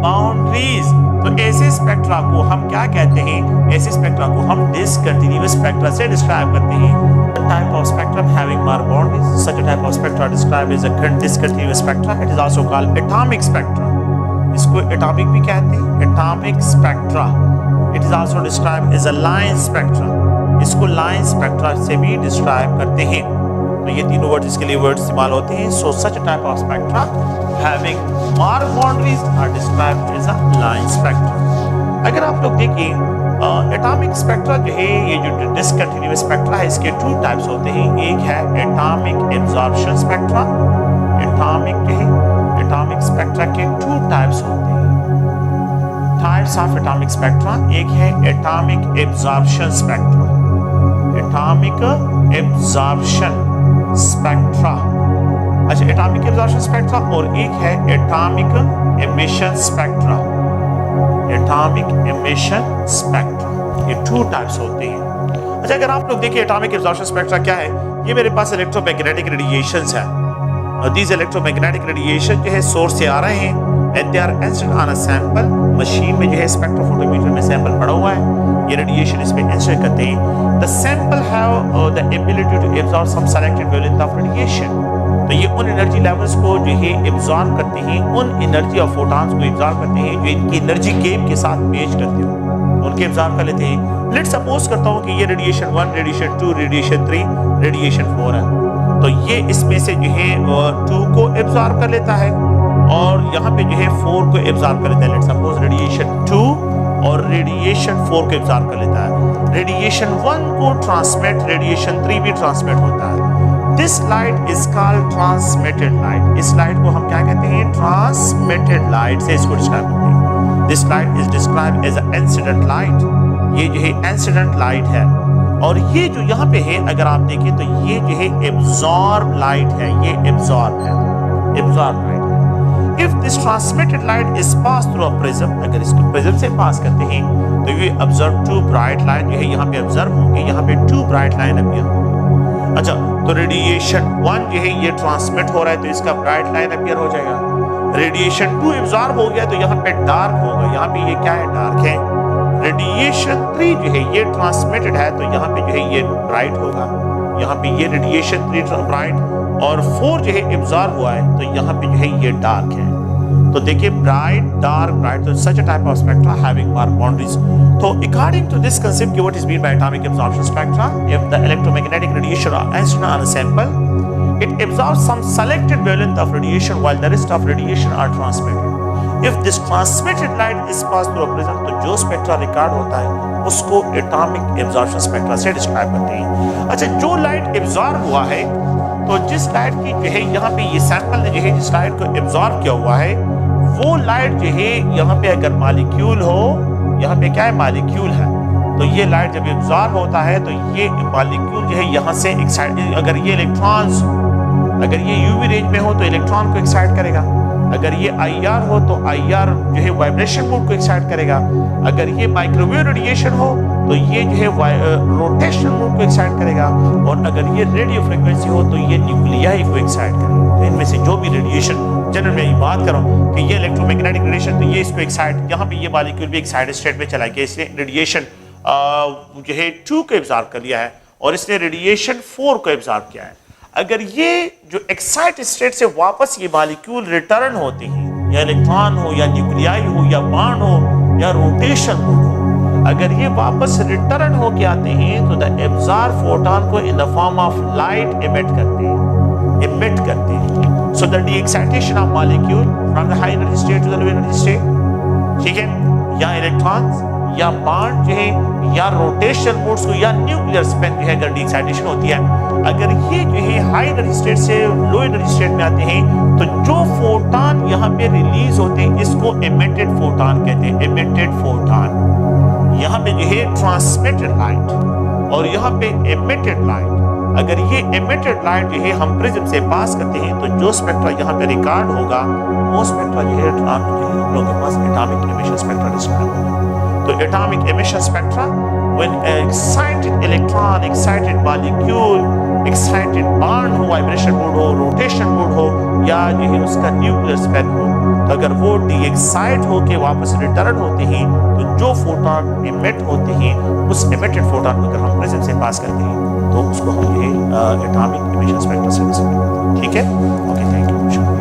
[SPEAKER 1] boundaries, तो ऐसे spectra को हम क्या कहते हैं? ऐसे स्पेक्ट्रा को हम डिसकंटिन्यूअस स्पेक्ट्रा से डिस्क्राइब करते हैं। The type of spectrum having marked boundaries, such a type of spectra described as a discontinuous spectra। It is also called atomic spectra। इसको एटॉमिक भी कहते हैं, atomic spectra. It is also described as a line spectra। इसको line spectra से भी describe करते हैं। तो ये तीनों वर्ड इसके लिए वर्ड इस्तेमाल होते हैं। So such a type of spectra having marked boundaries are described as a line spectra। अगर आप लोग देखें एटॉमिक स्पेक्ट्रा जो है, ये जो डिसकंटिन्यूअस स्पेक्ट्रा है, इसके 2 टाइप्स होते हैं। एक है atomic absorption spectra. Atomic spectra के 2 टाइप्स होते हैं। टाइप्स ऑफ एटॉमिक स्पेक्ट्रा, एक है atomic absorption spectra, atomic absorption spectra. अच्छा, एटॉमिक एब्जॉर्प्शन स्पेक्ट्रा, और एक है atomic emission spectra, atomic emission spectra. ये 2 टाइप्स होते हैं। अच्छा, अगर आप लोग देखिए एटॉमिक एब्जॉर्प्शन स्पेक्ट्रा क्या है, ये मेरे पास इलेक्ट्रोमैग्नेटिक रेडिएशंस है। These electromagnetic radiation जो है सोर्स से आ रहे हैं and they are incident on a sample। Machine में जो है स्पेक्ट्रोफोटोमीटर में सैंपल पड़ा हुआ है, ये रेडिएशन इस पे इंसिडेंट करते हैं। The sample have the ability to absorb some selected wavelength of radiation। तो ये उन एनर्जी लेवल्स को जो है एब्जॉर्ब करते हैं, उन एनर्जी ऑफ फोटॉन्स को एब्जॉर्ब करते हैं जो इनकी एनर्जी गेप के साथ मैच करते हो, उनके एब्जॉर्ब कर लेते हैं। लेट्स सपोज करता हूँ कि ये रेडिएशन 1, रेडिएशन 2, रेडिएशन 3, रेडिएशन 4 है, तो ये इसमें से जो है 2 को एब्जॉर्ब कर लेता है और यहाँ पे जो है 4 को एब्जॉर्ब कर लेता है। लेट्स सपोज रेडिएशन 2 और रेडिएशन 4 को एब्जॉर्ब कर लेता है। रेडिएशन 1 को ट्रांसमिट, रेडिएशन 3 भी ट्रांसमिट होता है। This light is called transmitted light. इस लाइट को हम क्या कहते हैं? ट्रांसमिटेड लाइट से इसको डिस्क्राइब करते हैं। This light is described as a incident light. ये जो है इंसिडेंट लाइट है, और ये जो यहाँ पे है अगर आप देखें तो ये जो है एब्जॉर्ब लाइट है, ये एब्जॉर्ब है, एब्जॉर्ब लाइट है। If this transmitted light is pass through a prism, अगर इसको प्रिज्म से पास करते हैं तो ये ऑब्जर्व 2 ब्राइट लाइन जो है यहाँ पे ऑब्जर्व होंगे, यहाँ पे 2 ब्राइट लाइन अपीयर होंगे। अच्छा, तो रेडिएशन 1 जो है ये ट्रांसमिट हो रहा है तो इसका ब्राइट लाइन अपीयर हो जाएगा। रेडिएशन 2 ऑब्जर्व हो गया तो यहाँ पे डार्क होगा, यहाँ पे ये क्या है? डार्क है। रेडिएशन 3 जो है ये ट्रांसमिटेड है तो यहाँ पे जो है ये ब्राइट होगा, यहाँ पे ये रेडिएशन 3 ब्राइट, और 4 जो है एब्जॉर्ब हुआ है, तो यहाँ पे जो है ये डार्क है। तो देखिए ब्राइट, डार्क, ब्राइट, तो such a type of spectra having mark boundaries. तो according to this concept, what is mean by atomic absorption spectra? If the electromagnetic radiation are instead on a sample, it absorbs some selected wavelength of radiation while the rest of radiation are transmitted. If this transmitted light is passed through a prism, तो जो spectra record होता है उसको atomic absorption spectra से describe करते हैं। अच्छा, जो लाइट एब्जॉर्ब हुआ है, तो जिस लाइट की जो है यहाँ पे ये सैंपल ने जो है जिस लाइट को एब्जॉर्ब किया हुआ है, वो लाइट जो है यहाँ पे अगर मॉलिक्यूल हो, यहाँ पे क्या है मॉलिक्यूल है, तो ये लाइट जब एब्जॉर्ब होता है तो ये मॉलिक्यूल जो है यहाँ से एक्साइट, अगर ये इलेक्ट्रॉन्स अगर ये यूवी रेंज में हो तो इलेक्ट्रॉन को एक्साइट करेगा, अगर ये आईआर हो तो आईआर जो है वाइब्रेशन मोड को एक्साइट करेगा, अगर ये माइक्रोवेव रेडिएशन हो तो ये जो है रोटेशन मोड को एक्साइट करेगा, और अगर ये रेडियो फ्रीक्वेंसी हो तो ये न्यूक्लियाई को एक्साइट करेगा। तो इनमें से जो भी रेडिएशन, जनरल में बात करूं कि ये इलेक्ट्रोमैग्नेटिक रेडिएशन, तो ये इसको एक्साइट, यहाँ पे ये मॉलिक्यूल भी एक्साइटेड स्टेट में चला गया, इसने रेडिएशन जो है 2 को एब्जॉर्ब कर लिया है और इसने रेडिएशन 4 को एब्जॉर्ब किया है। अगर ये जो एक्साइटेड स्टेट से वापस ये मॉलिक्यूल रिटर्न होते हैं, या इलेक्ट्रॉन हो या न्यूक्लियाई हो या बांड हो या रोटेशन हो, अगर ये वापस रिटर्न होके आते हैं तो द एब्जॉर्ब फोटॉन को in the form of light emit करते हैं। So the excitation of molecule from the high energy state to the low energy state, ठीक है, या इलेक्ट्रॉन्स या बांड जो है या रोटेशन मोड्स को या न्यूक्लियर स्पिन जो है अगर एक्साइटेशन होती है, अगर ये जो है हाई एनर्जी स्टेट से लो एनर्जी स्टेट में आते हैं तो जो फोटॉन यहाँ पे रिलीज होते हैं इसको एमिटेड फोटॉन कहते हैं। एमिटेड फोटॉन, यहाँ पे जो है ट्रांसमिटेड लाइट और यहाँ पे एमिटेड लाइट। अगर ये एमिटेड लाइट जो है हम प्रिज्म से पास करते हैं तो जो स्पेक्ट्रा यहाँ पे रिकॉर्ड होगा वो स्पेक्ट्रा जो है हम लोगों के पास एटॉमिक एमिशन स्पेक्ट्रा डिस्क्राइब होगा। तो atomic emission spectra, when excited electron, excited molecule, excited bond हो, वाइब्रेशन मोड हो, रोटेशन मोड हो, या जो है उसका न्यूक्लियर स्पिन हो, तो अगर वो डी एक्साइट होके वापस रिटर्न होते हैं तो जो फोटॉन एमिट होते हैं उस एमिटेड फोटॉन को अगर हम प्रिज्म से पास करते हैं तो उसको हम ये एटॉमिक एमिशन स्पेक्ट्रा से डिस्क्राइब करते हैं। ठीक है, ओके, थैंक यू।